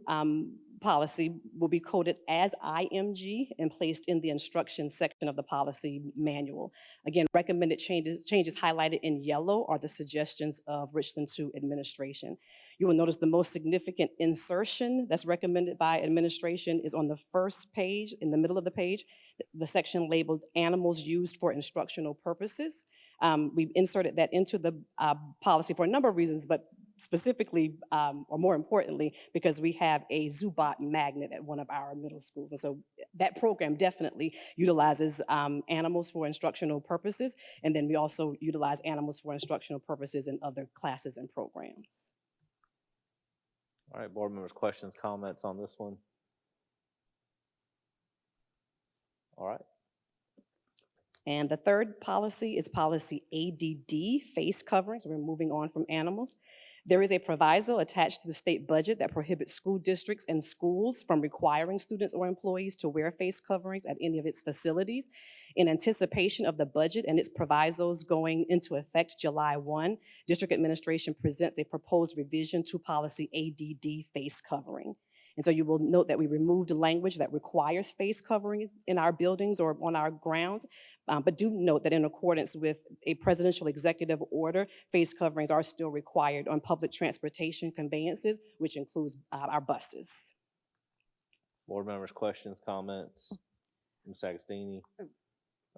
policy will be coded as IMG and placed in the instructions section of the policy manual. Again, recommended changes highlighted in yellow are the suggestions of Richland 2 administration. You will notice the most significant insertion that's recommended by administration is on the first page, in the middle of the page, the section labeled animals used for instructional purposes. We've inserted that into the policy for a number of reasons, but specifically, or more importantly, because we have a Zubot magnet at one of our middle schools. And so that program definitely utilizes animals for instructional purposes. And then we also utilize animals for instructional purposes in other classes and programs. All right, board members, questions, comments on this one? All right. And the third policy is policy ADD, face coverings. We're moving on from animals. There is a proviso attached to the state budget that prohibits school districts and schools from requiring students or employees to wear face coverings at any of its facilities. In anticipation of the budget and its provisos going into effect July 1, district administration presents a proposed revision to policy ADD, face covering. And so you will note that we removed language that requires face covering in our buildings or on our grounds, but do note that in accordance with a presidential executive order, face coverings are still required on public transportation conveyances, which includes our buses. Board members, questions, comments? Ms. Agostini?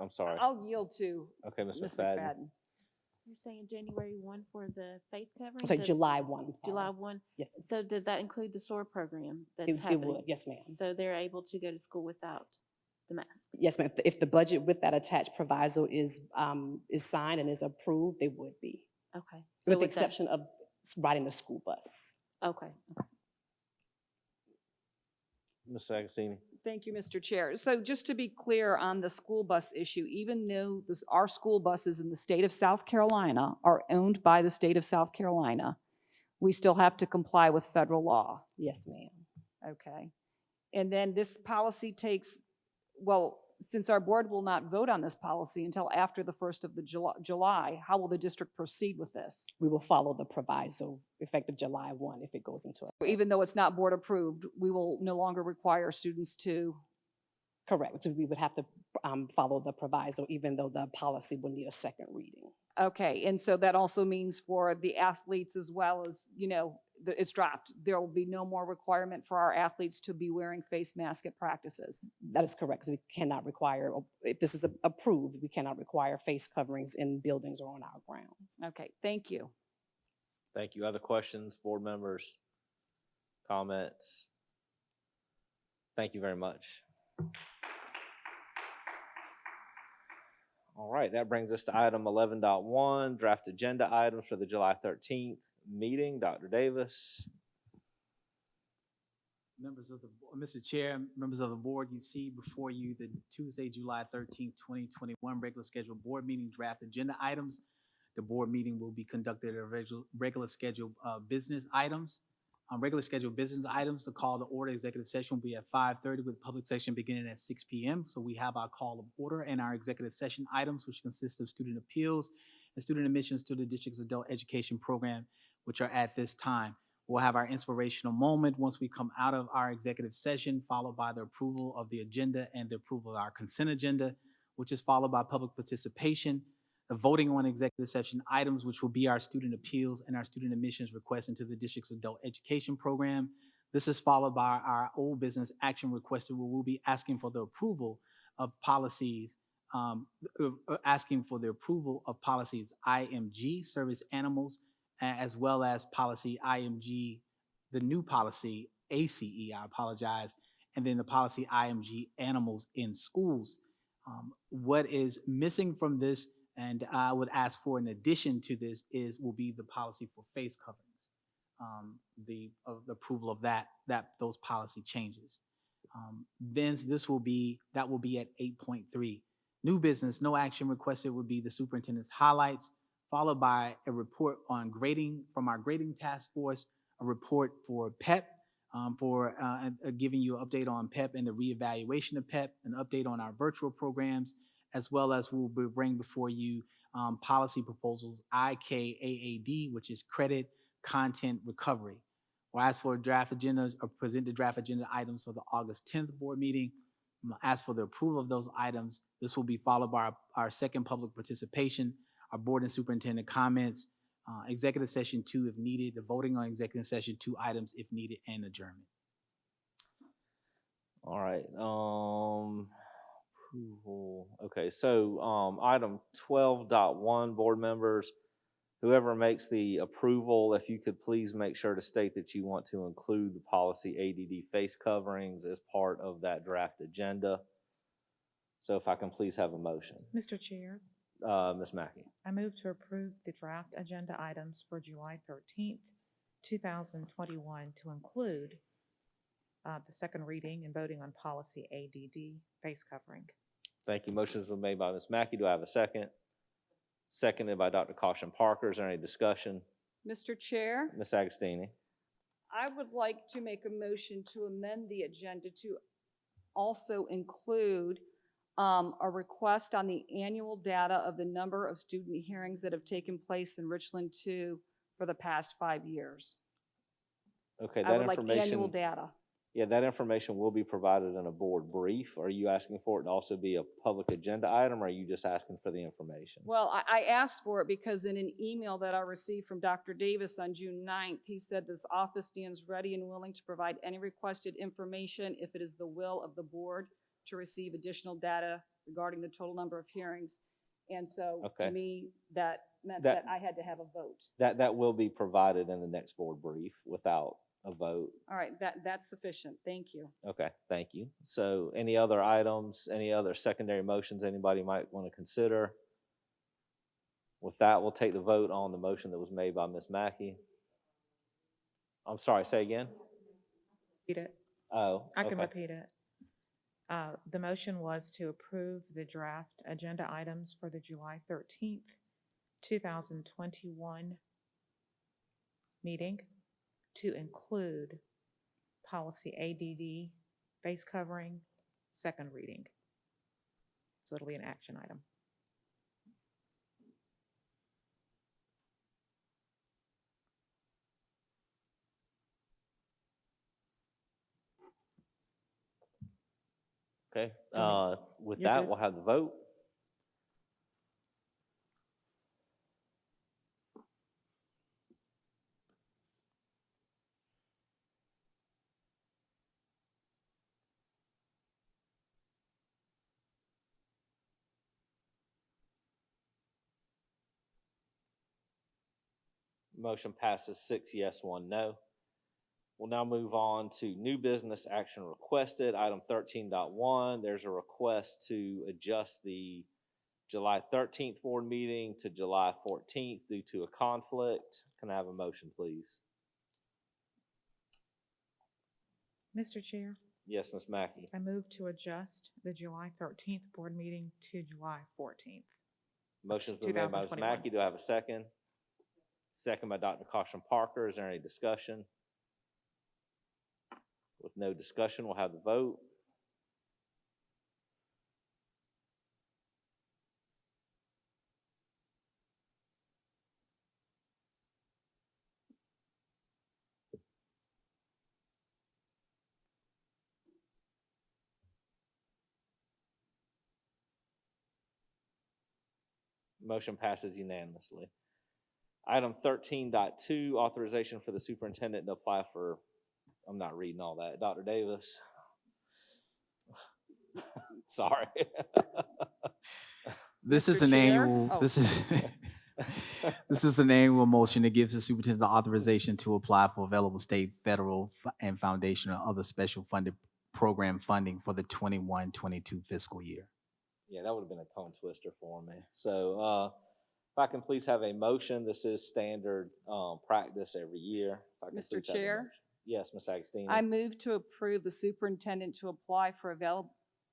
I'm sorry. I'll yield to Okay, Ms. Ms. McFadden. McFadden. You're saying January 1 for the face covering? So July 1. I'm sorry. July 1? Yes. So does that include the SOAR program that's It happening? would, yes, ma'am. So they're able to go to school without the mask? Yes, ma'am. If the budget with that attached proviso is signed and is approved, they would be. Okay. With the exception of riding the school bus. Okay. Ms. Agostini? Thank you, Mr. Chair. So just to be clear on the school bus issue, even though our school buses in the state of South Carolina are owned by the state of South Carolina, we still have to comply with federal law. Yes, ma'am. Okay. And then this policy takes, well, since our board will not vote on this policy until after the 1st of July, how will the district proceed with this? We will follow the proviso effective July 1 if it goes into effect. Even though it's not board approved, we will no longer require students to. Correct. So we would have to follow the proviso even though the policy will need a second reading. Okay, and so that also means for the athletes as well as, it's dropped. There will be no more requirement for our athletes to be wearing face masks at practices. That is correct. We cannot require, if this is approved, we cannot require face coverings in buildings or on our grounds. Okay, thank you. Thank you. Other questions, board members, comments? Thank you very much. All right, that brings us to item 11.1, draft agenda items for the July 13th meeting. Dr. Davis. Members of the, Mr. Chair, members of the board, you see before you the Tuesday, July 13th, 2021 regular scheduled board meeting draft agenda items. The board meeting will be conducted at regular scheduled business items. Regular scheduled business items, the call to order executive session will be at 5:30 with public session beginning at 6 p.m. So we have our call of order and our executive session items, which consist of student appeals and student admissions to the district's adult education program, which are at this time. We'll have our inspirational moment once we come out of our executive session, followed by the approval of the agenda and the approval of our consent agenda, which is followed by public participation. the voting on executive session items, which will be our student appeals and our student admissions requests into the district's adult education program. This is followed by our old business action requested, where we'll be asking for the approval of policies, IMG, service animals, as well as policy IMG, the new policy ACE, I apologize, and then the policy IMG, animals in schools. What is missing from this, and I would ask for an addition to this, will be the policy for face coverings. The approval of those policy changes. Then that will be at 8.3. New business, no action requested, would be the superintendent's highlights, followed by a report on grading from our grading task force, a report for PEP, giving you an update on PEP and the reevaluation of PEP, an update on our virtual programs, as well as we'll bring before you policy proposals, IKAAD, which is credit content recovery. We'll ask for draft agendas or present the draft agenda items for the August 10th board meeting. I'm gonna ask for the approval of those items. This will be followed by our second public participation, our board and superintendent comments, executive session 2 if needed, the voting on executive session 2 items if needed, and adjournment. All right, approval. Okay, so item 12.1, board members, whoever makes the approval, if you could please make sure to state that you want to include the policy ADD face coverings as part of that draft agenda. So if I can please have a motion. Mr. Chair, Ms. Mackey. I move to approve the draft agenda items for July 13th, 2021 to include the second reading and voting on policy ADD face covering. Thank you. Motion's been made by Ms. Mackey. Do I have a second? Seconded by Dr. Caution Parker. Is there any discussion? Mr. Chair, Ms. Agostini. I would like to make a motion to amend the agenda to also include a request on the annual data of the number of student hearings that have taken place in Richland 2 for the past 5 years. Okay, I that would like annual information, data. yeah, that information will be provided in a board brief. Are you asking for it to also be a public agenda item, or are you just asking for the information? Well, I asked for it because in an email that I received from Dr. Davis on June 9th, he said this office stands ready and willing to provide any requested information if it is the will of the board to receive additional data regarding the total number of hearings. And so Okay. to me, that meant that I had to have a vote. That will be provided in the next board brief without a vote. All right, that's sufficient. Thank you. Okay, thank you. So any other items, any other secondary motions anybody might want to consider? With that, we'll take the vote on the motion that was made by Ms. Mackey. I'm sorry, say again? Repeat it. Oh, I can okay. repeat it. The motion was to approve the draft agenda items for the July 13th, 2021 meeting to include policy ADD face covering, second reading. So it'll be an action item. Okay, with You're that, good. we'll have the vote. Motion passes 6 yes, 1 no. We'll now move on to new business action requested, item 13.1. There's a request to adjust the July 13th board meeting to July 14th due to a conflict. Can I have a motion, please? Mr. Chair, Yes, Ms. Mackey. I move to adjust the July 13th board meeting to July 14th. Motion's been made by Ms. 2021. Mackey. Do I have a second? Second by Dr. Caution Parker. Is there any discussion? With no discussion, we'll have the vote. Motion passes unanimously. Item 13.2, authorization for the superintendent to apply for, I'm not reading all that. Dr. Davis. Sorry. This is Mr. an Chair? annual, Oh. this is, this is an annual motion that gives the superintendent the authorization to apply for available state, federal, and foundational other special funded program funding for the 21-22 fiscal year. Yeah, that would have been a tongue twister for me. So if I can please have a motion, this is standard practice every year. If I can Mr. please have a Chair? motion. Yes, Ms. Agostini. I move to approve the superintendent to apply for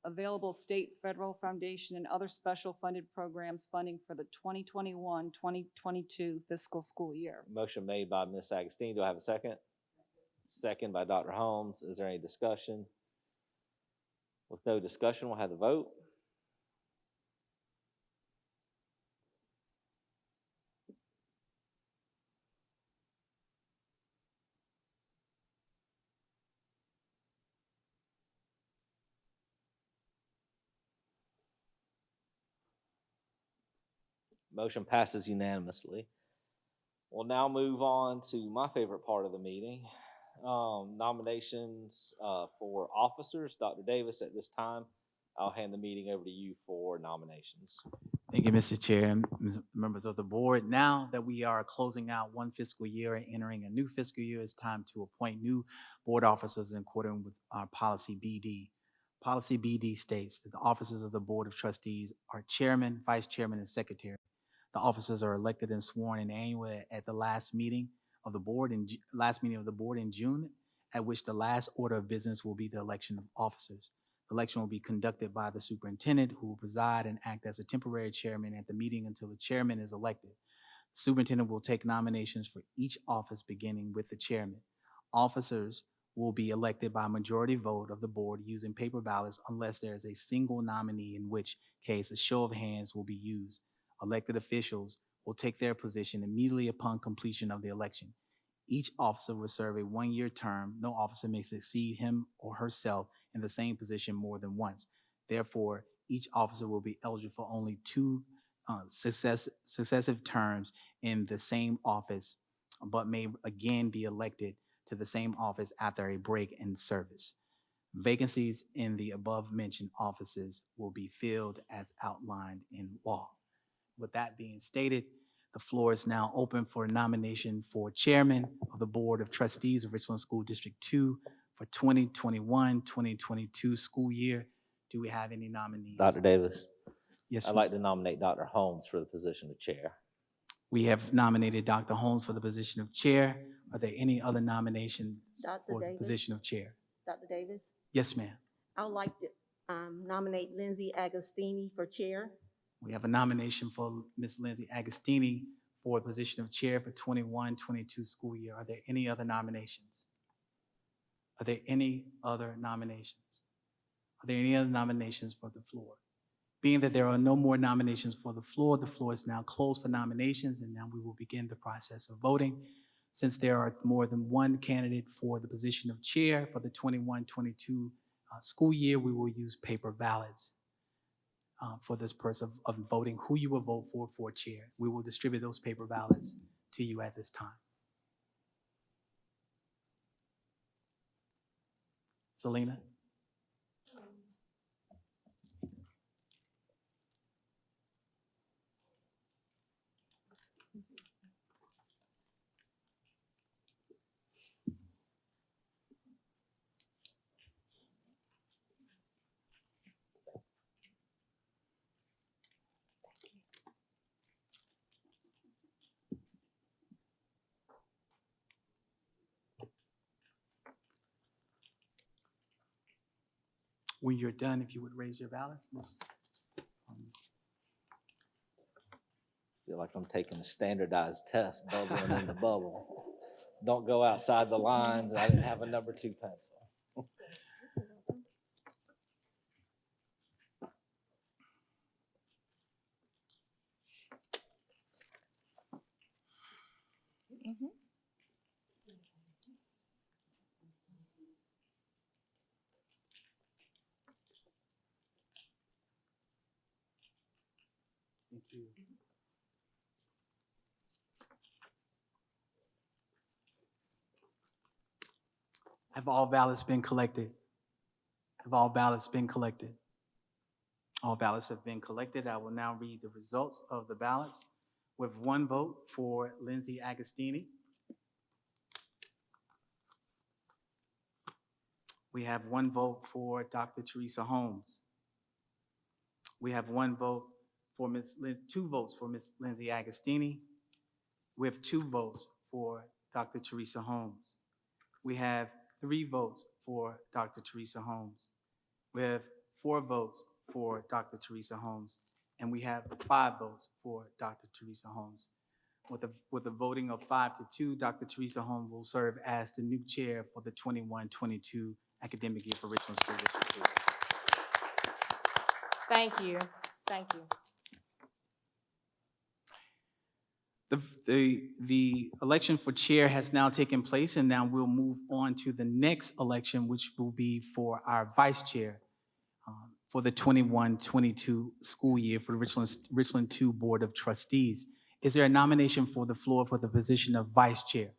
available state, federal, foundation, and other special funded programs funding for the 2021-2022 fiscal school year. Motion made by Ms. Agostini. Do I have a second? Second by Dr. Holmes. Is there any discussion? With no discussion, we'll have the vote. Motion passes unanimously. We'll now move on to my favorite part of the meeting, nominations for officers. Dr. Davis, at this time, I'll hand the meeting over to you for nominations. Thank you, Mr. Chair and members of the board. Now that we are closing out one fiscal year and entering a new fiscal year, it's time to appoint new board officers in accordance with our policy BD. Policy BD states that the officers of the Board of Trustees are chairman, vice chairman, and secretary. The officers are elected and sworn in annually at the last meeting of the board in June, at which the last order of business will be the election of officers. The election will be conducted by the superintendent, who will preside and act as a temporary chairman at the meeting until the chairman is elected. The superintendent will take nominations for each office, beginning with the chairman. Officers will be elected by majority vote of the board using paper ballots unless there is a single nominee, in which case a show of hands will be used. Elected officials will take their position immediately upon completion of the election. Each officer will serve a one-year term. No officer may succeed him or herself in the same position more than once. Therefore, each officer will be eligible for only two successive terms in the same office, but may again be elected to the same office after a break in service. Vacancies in the above-mentioned offices will be filled as outlined in law. With that being stated, the floor is now open for nomination for chairman of the Board of Trustees of Richland School District 2 for 2021-2022 school year. Do we have any nominees? Dr. Davis. Yes, I'd like to nominate Dr. Holmes for the position of chair. We have nominated Dr. Holmes for the position of chair. Are there any other nominations for the position of chair? Dr. Davis? Yes, ma'am. I would like to nominate Lindsay Agostini for chair. We have a nomination for Ms. Lindsay Agostini for the position of chair for 21-22 school year. Are there any other nominations? Are there any other nominations? Are there any other nominations for the floor? Being that there are no more nominations for the floor is now closed for nominations, and now we will begin the process of voting. Since there are more than one candidate for the position of chair for the 21-22 school year, we will use paper ballots for this purpose of voting who you will vote for chair. We will distribute those paper ballots to you at this time. Selena? When you're done, if you would raise your ballot. Feel like I'm taking a standardized test, bubbling in the bubble. Don't go outside the lines. I didn't have a number 2 pencil. Thank you. Have all ballots been collected? Have all ballots been collected? All ballots have been collected. I will now read the results of the ballots. With one vote for Lindsay Agostini. We have one vote for Dr. Teresa Holmes. We have one vote for two votes for Ms. Lindsay Agostini. We have two votes for Dr. Teresa Holmes. We have 3 votes for Dr. Teresa Holmes. We have 4 votes for Dr. Teresa Holmes. And we have 5 votes for Dr. Teresa Holmes. With a voting of 5-2, Dr. Teresa Holmes will serve as the new chair for the 21-22 academic year for Richland School District 2. Thank you. Thank you. The election for chair has now taken place, and now we'll move on to the next election, which will be for our vice chair for the 21-22 school year for the Richland 2 Board of Trustees. Is there a nomination for the floor for the position of vice chair?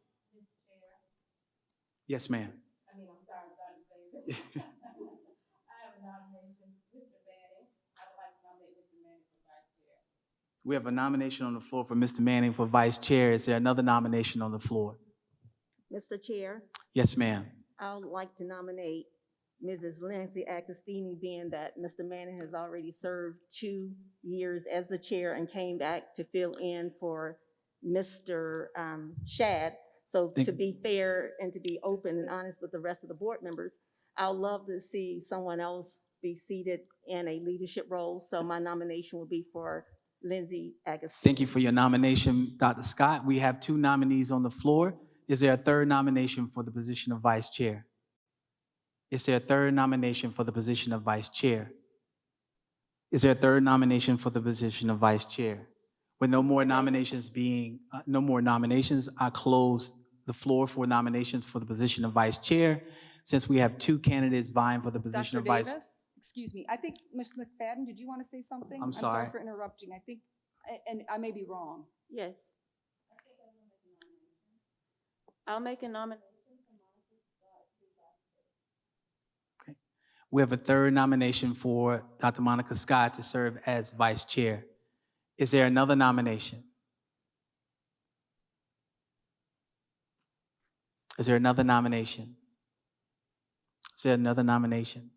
Yes, ma'am. I'm sorry, Dr. Davis. I have a nomination, Mr. Manning. I would like to nominate Mr. Manning for vice chair. We have a nomination on the floor for Mr. Manning for vice chair. Is there another nomination on the floor? Mr. Chair, Yes, ma'am. I would like to nominate Mrs. Lindsay Agostini, being that Mr. Manning has already served 2 years as the chair and came back to fill in for Mr. Shad. So to be fair and to be open and honest with the rest of the board members, I would love to see someone else be seated in a leadership role. So my nomination will be for Lindsay Agostini. Thank you for your nomination, Dr. Scott. We have 2 nominees on the floor. Is there a third nomination for the position of vice chair? Is there a third nomination for the position of vice chair? Is there a third nomination for the position of vice chair? With no more nominations, I close the floor for nominations for the position of vice chair. Since we have 2 candidates vying for the position Dr. of vice. Davis, excuse me, I think, Ms. McFadden, did you want to say something? I'm sorry. for interrupting. I think, and I may be wrong. Yes. I'll make a nomination. We have a third nomination for Dr. Monica Scott to serve as vice chair. Is there another nomination? Is there another nomination? Is there another nomination?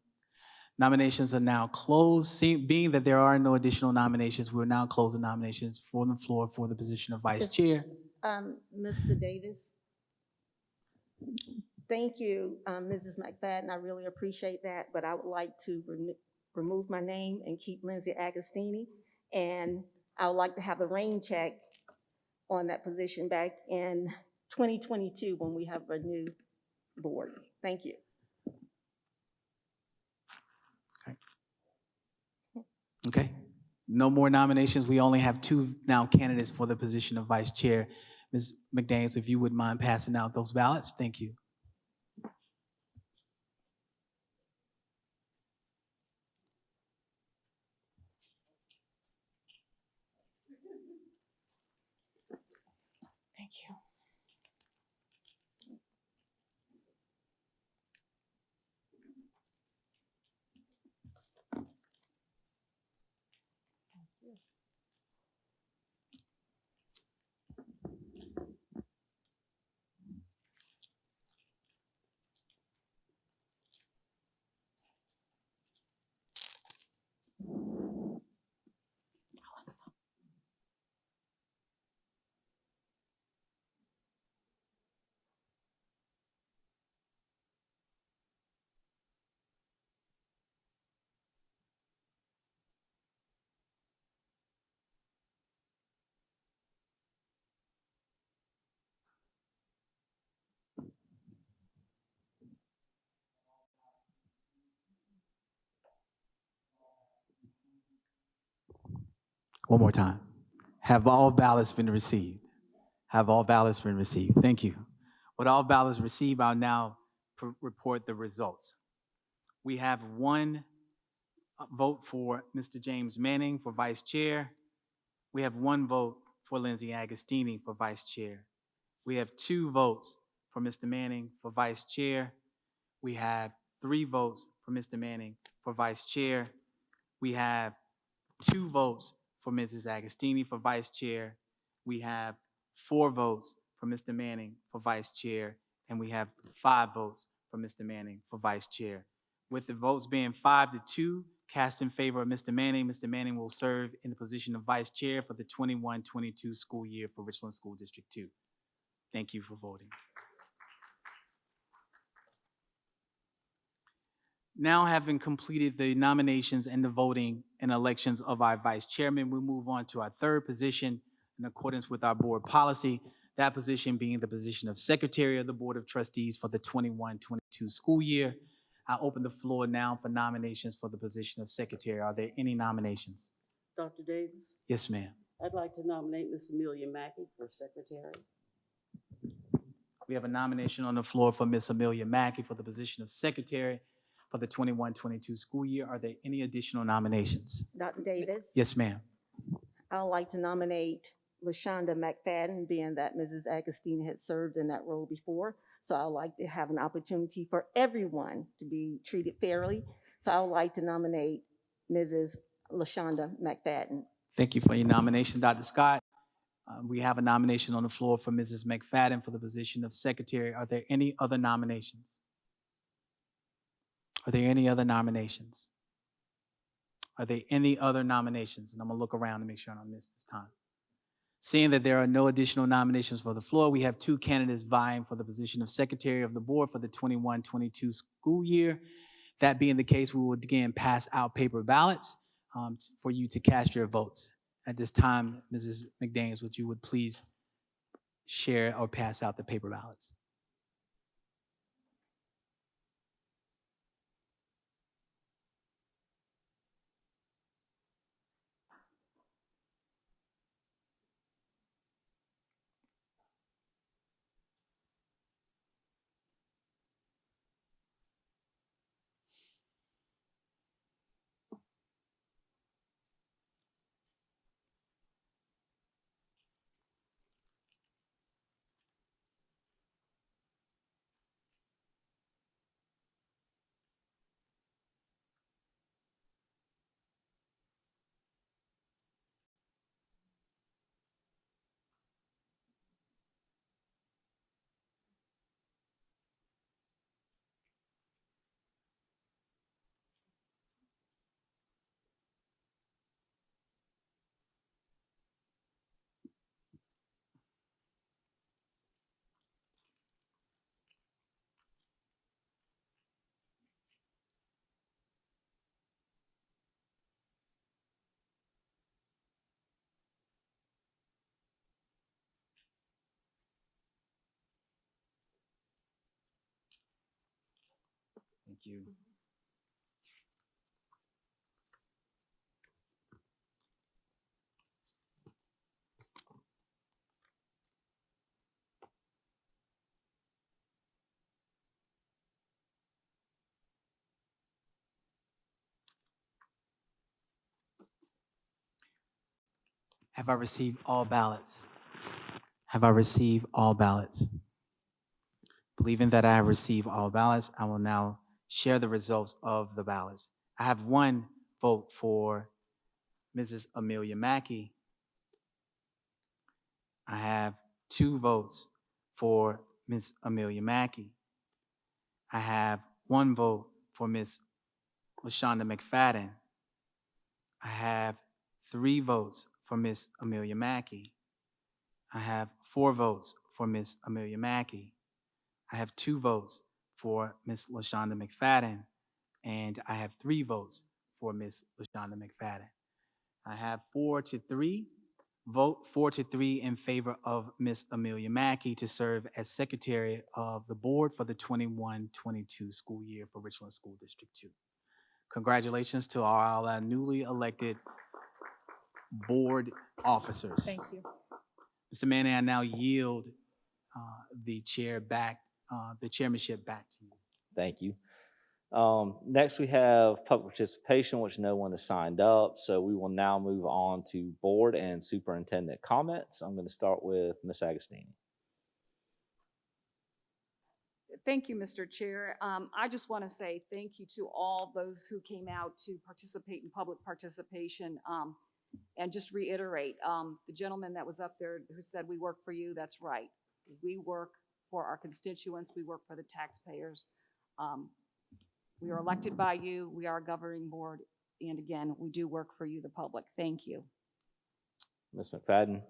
Nominations are now closed. Being that there are no additional nominations, we'll now close the nominations for the floor for the position of vice chair. Mr. Davis, thank you, Mrs. McFadden. I really appreciate that, but I would like to remove my name and keep Lindsay Agostini. And I would like to have a rain check on that position back in 2022 when we have a new board. Thank you. Okay. No more nominations. We only have 2 now candidates for the position of vice chair. Ms. McDaniels, if you wouldn't mind passing out those ballots, thank you. Thank you. One more time. Have all ballots been received? Have all ballots been received? Thank you. With all ballots received, I'll now report the results. We have 1 vote for Mr. James Manning for vice chair. We have 1 vote for Lindsay Agostini for vice chair. We have 2 votes for Mr. Manning for vice chair. We have 3 votes for Mr. Manning for vice chair. We have 2 votes for Mrs. Agostini for vice chair. We have 4 votes for Mr. Manning for vice chair, and we have 5 votes for Mr. Manning for vice chair. With the votes being 5-2 cast in favor of Mr. Manning will serve in the position of vice chair for the 21-22 school year for Richland School District 2. Thank you for voting. Now, having completed the nominations and the voting and elections of our vice chairman, we move on to our third position in accordance with our board policy, that position being the position of Secretary of the Board of Trustees for the 21-22 school year. I open the floor now for nominations for the position of Secretary. Are there any nominations? Dr. Davis, Yes, ma'am. I'd like to nominate Ms. Amelia Mackey for secretary. We have a nomination on the floor for Ms. Amelia Mackey for the position of Secretary for the 21-22 school year. Are there any additional nominations? Dr. Davis? Yes, ma'am. I would like to nominate LaShonda McFadden, being that Mrs. Agostini had served in that role before. So I would like to have an opportunity for everyone to be treated fairly. So I would like to nominate Mrs. LaShonda McFadden. Thank you for your nomination, Dr. Scott. We have a nomination on the floor for Mrs. McFadden for the position of Secretary. Are there any other nominations? Are there any other nominations? Are there any other nominations? And I'm going to look around to make sure I don't miss this time. Seeing that there are no additional nominations for the floor, we have 2 candidates vying for the position of Secretary of the Board for the 21-22 school year. That being the case, we will again pass out paper ballots for you to cast your votes. At this time, Mrs. McDaniels, would you please share or pass out the paper ballots? Thank you. Have I received all ballots? Have I received all ballots? Believing that I have received all ballots, I will now share the results of the ballots. I have 1 vote for Mrs. Amelia Mackey. I have 2 votes for Ms. Amelia Mackey. I have 1 vote for Ms. LaShonda McFadden. I have 3 votes for Ms. Amelia Mackey. I have 4 votes for Ms. Amelia Mackey. I have 2 votes for Ms. LaShonda McFadden, and I have 3 votes for Ms. LaShonda McFadden. I have 4-3 in favor of Ms. Amelia Mackey to serve as Secretary of the Board for the 21-22 school year for Richland School District 2. Congratulations to all our newly elected board officers. Thank you. Mr. Manning, I now yield the chairmanship back to you. Thank you. Next, we have public participation, which no one has signed up. So we will now move on to board and superintendent comments. I'm going to start with Ms. Agostini. Thank you, Mr. Chair. I just want to say thank you to all those who came out to participate in public participation. And just reiterate, the gentleman that was up there who said we work for you, that's right. We work for our constituents, we work for the taxpayers. We are elected by you, we are a governing board, and again, we do work for you, the public. Thank you. Ms. McFadden?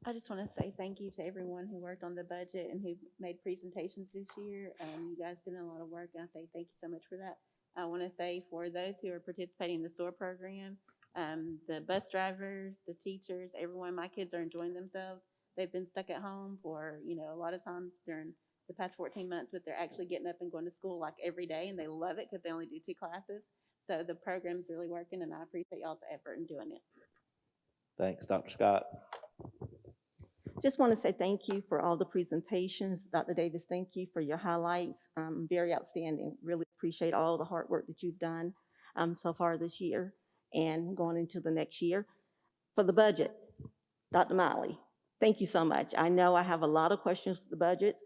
I just want to say thank you to everyone who worked on the budget and who made presentations this year. You guys did a lot of work, and I say thank you so much for that. I want to say for those who are participating in the SOAR program, the bus drivers, the teachers, everyone, my kids are enjoying themselves. They've been stuck at home for, a lot of times during the past 14 months, but they're actually getting up and going to school like every day, and they love it because they only do 2 classes. So the program's really working, and I appreciate y'all's effort in doing it. Thanks, Dr. Scott. Just want to say thank you for all the presentations. Dr. Davis, thank you for your highlights. Very outstanding. Really appreciate all the hard work that you've done so far this year and going into the next year. For the budget, Dr. Miley, thank you so much. I know I have a lot of questions for the budget,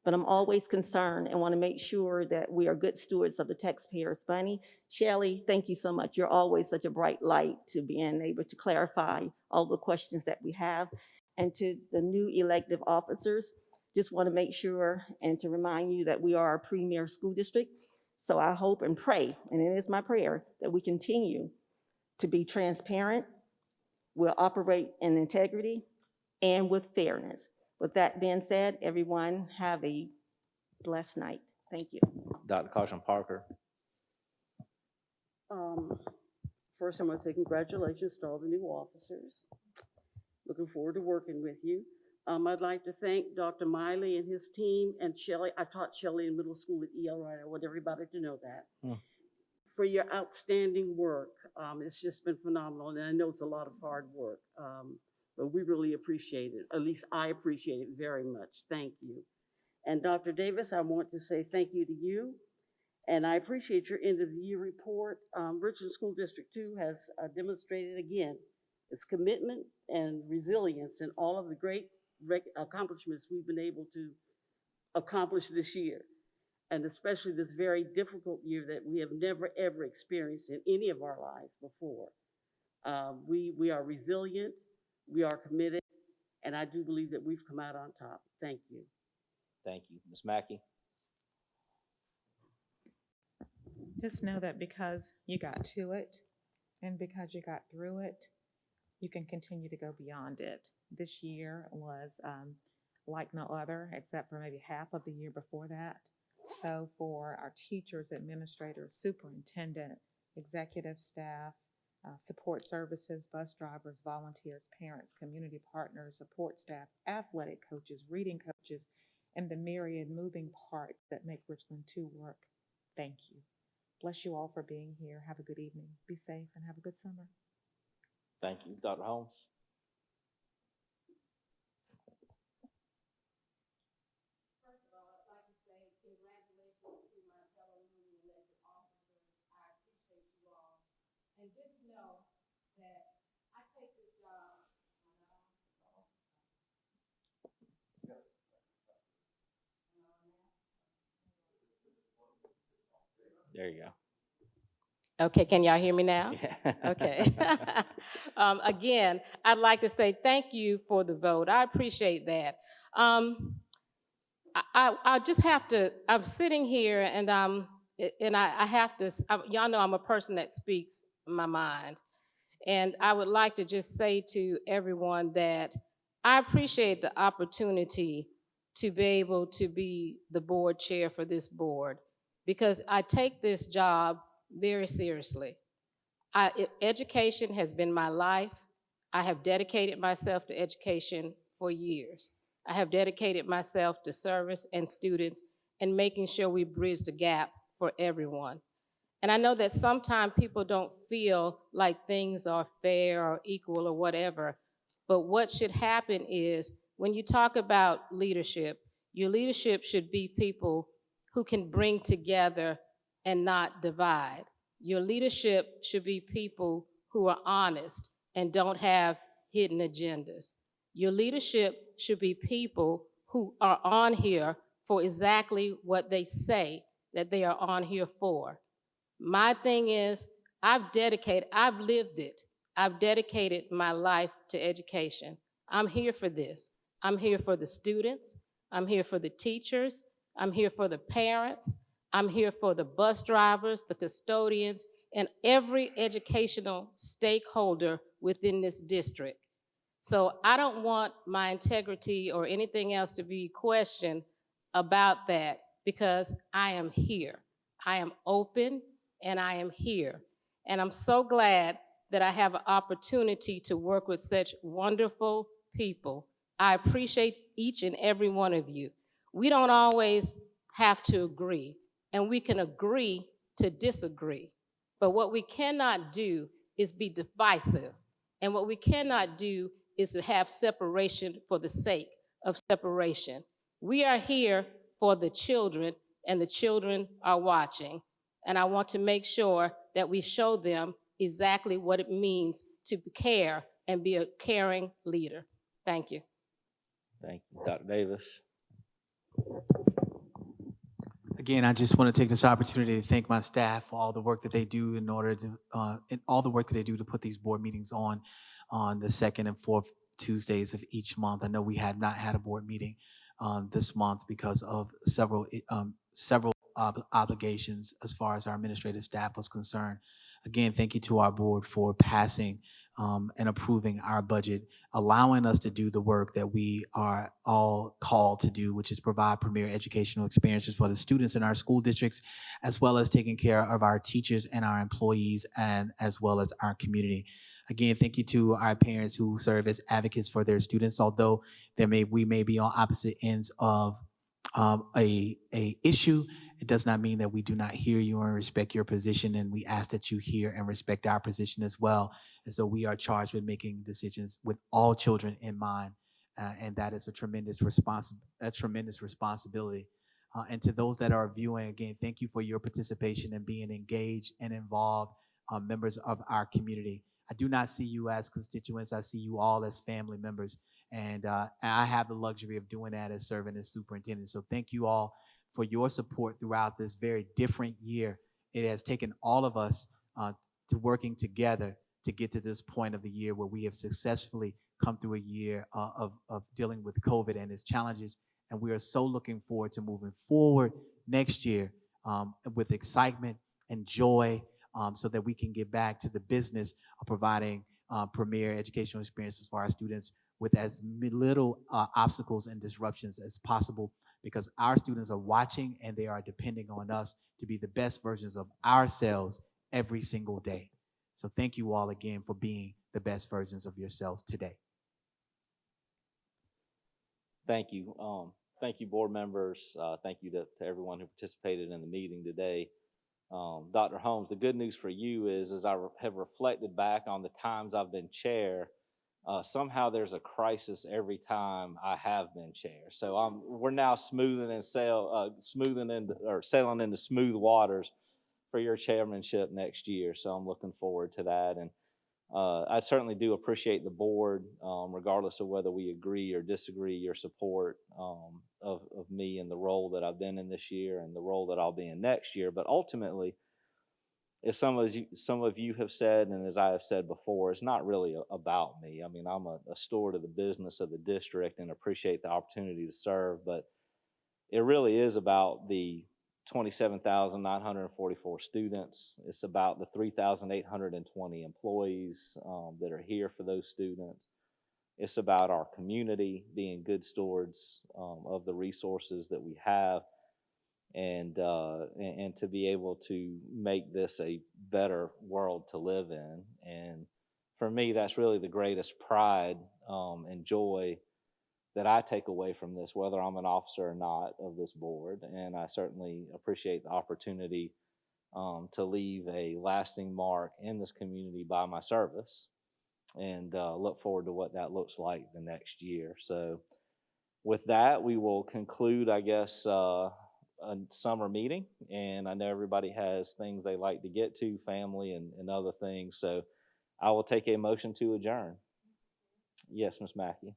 but I'm always concerned and want to make sure that we are good stewards of the taxpayers' money. Shelley, thank you so much. You're always such a bright light to being able to clarify all the questions that we have. And to the new elective officers, just want to make sure and to remind you that we are a premier school district. So I hope and pray, and it is my prayer, that we continue to be transparent, we'll operate in integrity, and with fairness. With that being said, everyone have a blessed night. Thank you. Dr. Caution Parker. First, I want to say congratulations to all the new officers. Looking forward to working with you. I'd like to thank Dr. Miley and his team and Shelley. I taught Shelley in middle school at E.L. Wright. I want everybody to know that. For your outstanding work. It's just been phenomenal, and I know it's a lot of hard work, but we really appreciate it. At least I appreciate it very much. Thank you. And Dr. Davis, I want to say thank you to you, and I appreciate your end of the year report. Richland School District 2 has demonstrated again its commitment and resilience in all of the great accomplishments we've been able to accomplish this year, and especially this very difficult year that we have never, ever experienced in any of our lives before. We are resilient, we are committed, and I do believe that we've come out on top. Thank you. Thank you. Ms. Mackey? Just know that because you got to it and because you got through it, you can continue to go beyond it. This year was like no other, except for maybe half of the year before that. So for our teachers, administrators, superintendent, executive staff, support services, bus drivers, volunteers, parents, community partners, support staff, athletic coaches, reading coaches, and the myriad moving parts that make Richland 2 work, thank you. Bless you all for being here. Have a good evening. Be safe and have a good summer. Thank you. Dr. Holmes? First of all, I'd like to say congratulations to my fellow newly elected officers. I appreciate you all. And just know that I take this job. There you go. Okay, can y'all hear me now? Yeah. Okay. Again, I'd like to say thank you for the vote. I appreciate that. I just have to, I'm sitting here and I have to, y'all know I'm a person that speaks my mind. And I would like to just say to everyone that I appreciate the opportunity to be able to be the board chair for this board, because I take this job very seriously. Education has been my life. I have dedicated myself to education for years. I have dedicated myself to service and students and making sure we bridge the gap for everyone. And I know that sometimes people don't feel like things are fair or equal or whatever, but what should happen is when you talk about leadership, your leadership should be people who can bring together and not divide. Your leadership should be people who are honest and don't have hidden agendas. Your leadership should be people who are on here for exactly what they say that they are on here for. My thing is, I've lived it. I've dedicated my life to education. I'm here for this. I'm here for the students. I'm here for the teachers. I'm here for the parents. I'm here for the bus drivers, the custodians, and every educational stakeholder within this district. So I don't want my integrity or anything else to be questioned about that because I am here. I am open and I am here. And I'm so glad that I have an opportunity to work with such wonderful people. I appreciate each and every one of you. We don't always have to agree, and we can agree to disagree. But what we cannot do is be divisive. And what we cannot do is to have separation for the sake of separation. We are here for the children, and the children are watching. And I want to make sure that we show them exactly what it means to care and be a caring leader. Thank you. Thank you, Dr. Davis. Again, I just want to take this opportunity to thank my staff for all the work that they do in order to, and all the work that they do to put these board meetings on the second and fourth Tuesdays of each month. I know we had not had a board meeting this month because of several obligations as far as our administrative staff was concerned. Again, thank you to our board for passing and approving our budget, allowing us to do the work that we are all called to do, which is provide premier educational experiences for the students in our school districts, as well as taking care of our teachers and our employees, and as well as our community. Again, thank you to our parents who serve as advocates for their students. Although we may be on opposite ends of a issue, it does not mean that we do not hear you and respect your position, and we ask that you hear and respect our position as well. And so we are charged with making decisions with all children in mind, and that is a tremendous responsibility. And to those that are viewing, again, thank you for your participation and being engaged and involved members of our community. I do not see you as constituents. I see you all as family members. And I have the luxury of doing that as serving as superintendent. So thank you all for your support throughout this very different year. It has taken all of us to working together to get to this point of the year where we have successfully come through a year of dealing with COVID and its challenges. And we are so looking forward to moving forward next year with excitement and joy so that we can get back to the business of providing premier educational experiences for our students with as little obstacles and disruptions as possible, because our students are watching and they are depending on us to be the best versions of ourselves every single day. So thank you all again for being the best versions of yourselves today. Thank you. Thank you, board members. Thank you to everyone who participated in the meeting today. Dr. Holmes, the good news for you is, as I have reflected back on the times I've been chair, somehow there's a crisis every time I have been chair. So we're now sailing into smooth waters for your chairmanship next year. So I'm looking forward to that. And I certainly do appreciate the board, regardless of whether we agree or disagree, your support of me and the role that I've been in this year and the role that I'll be in next year. But ultimately, as some of you have said, and as I have said before, it's not really about me. I mean, I'm a steward of the business of the district and appreciate the opportunity to serve, but it really is about the 27,944 students. It's about the 3,820 employees that are here for those students. It's about our community being good stewards of the resources that we have, and to be able to make this a better world to live in. And for me, that's really the greatest pride and joy that I take away from this, whether I'm an officer or not of this board. And I certainly appreciate the opportunity to leave a lasting mark in this community by my service, and look forward to what that looks like the next year. So with that, we will conclude, I guess, a summer meeting. And I know everybody has things they like to get to, family and other things. So I will take a motion to adjourn. Yes, Ms. Mackey.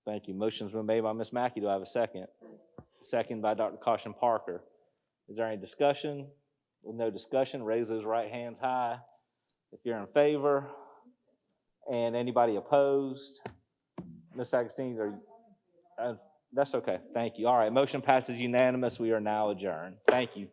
Thank you. Motion's been made by Ms. Mackey. Do I have a second? Second by Dr. Caution Parker. Is there any discussion? With no discussion, raise those right hands high if you're in favor. And anybody opposed? Ms. Agostini, that's okay. Thank you. All right, motion passes unanimous. We are now adjourned. Thank you.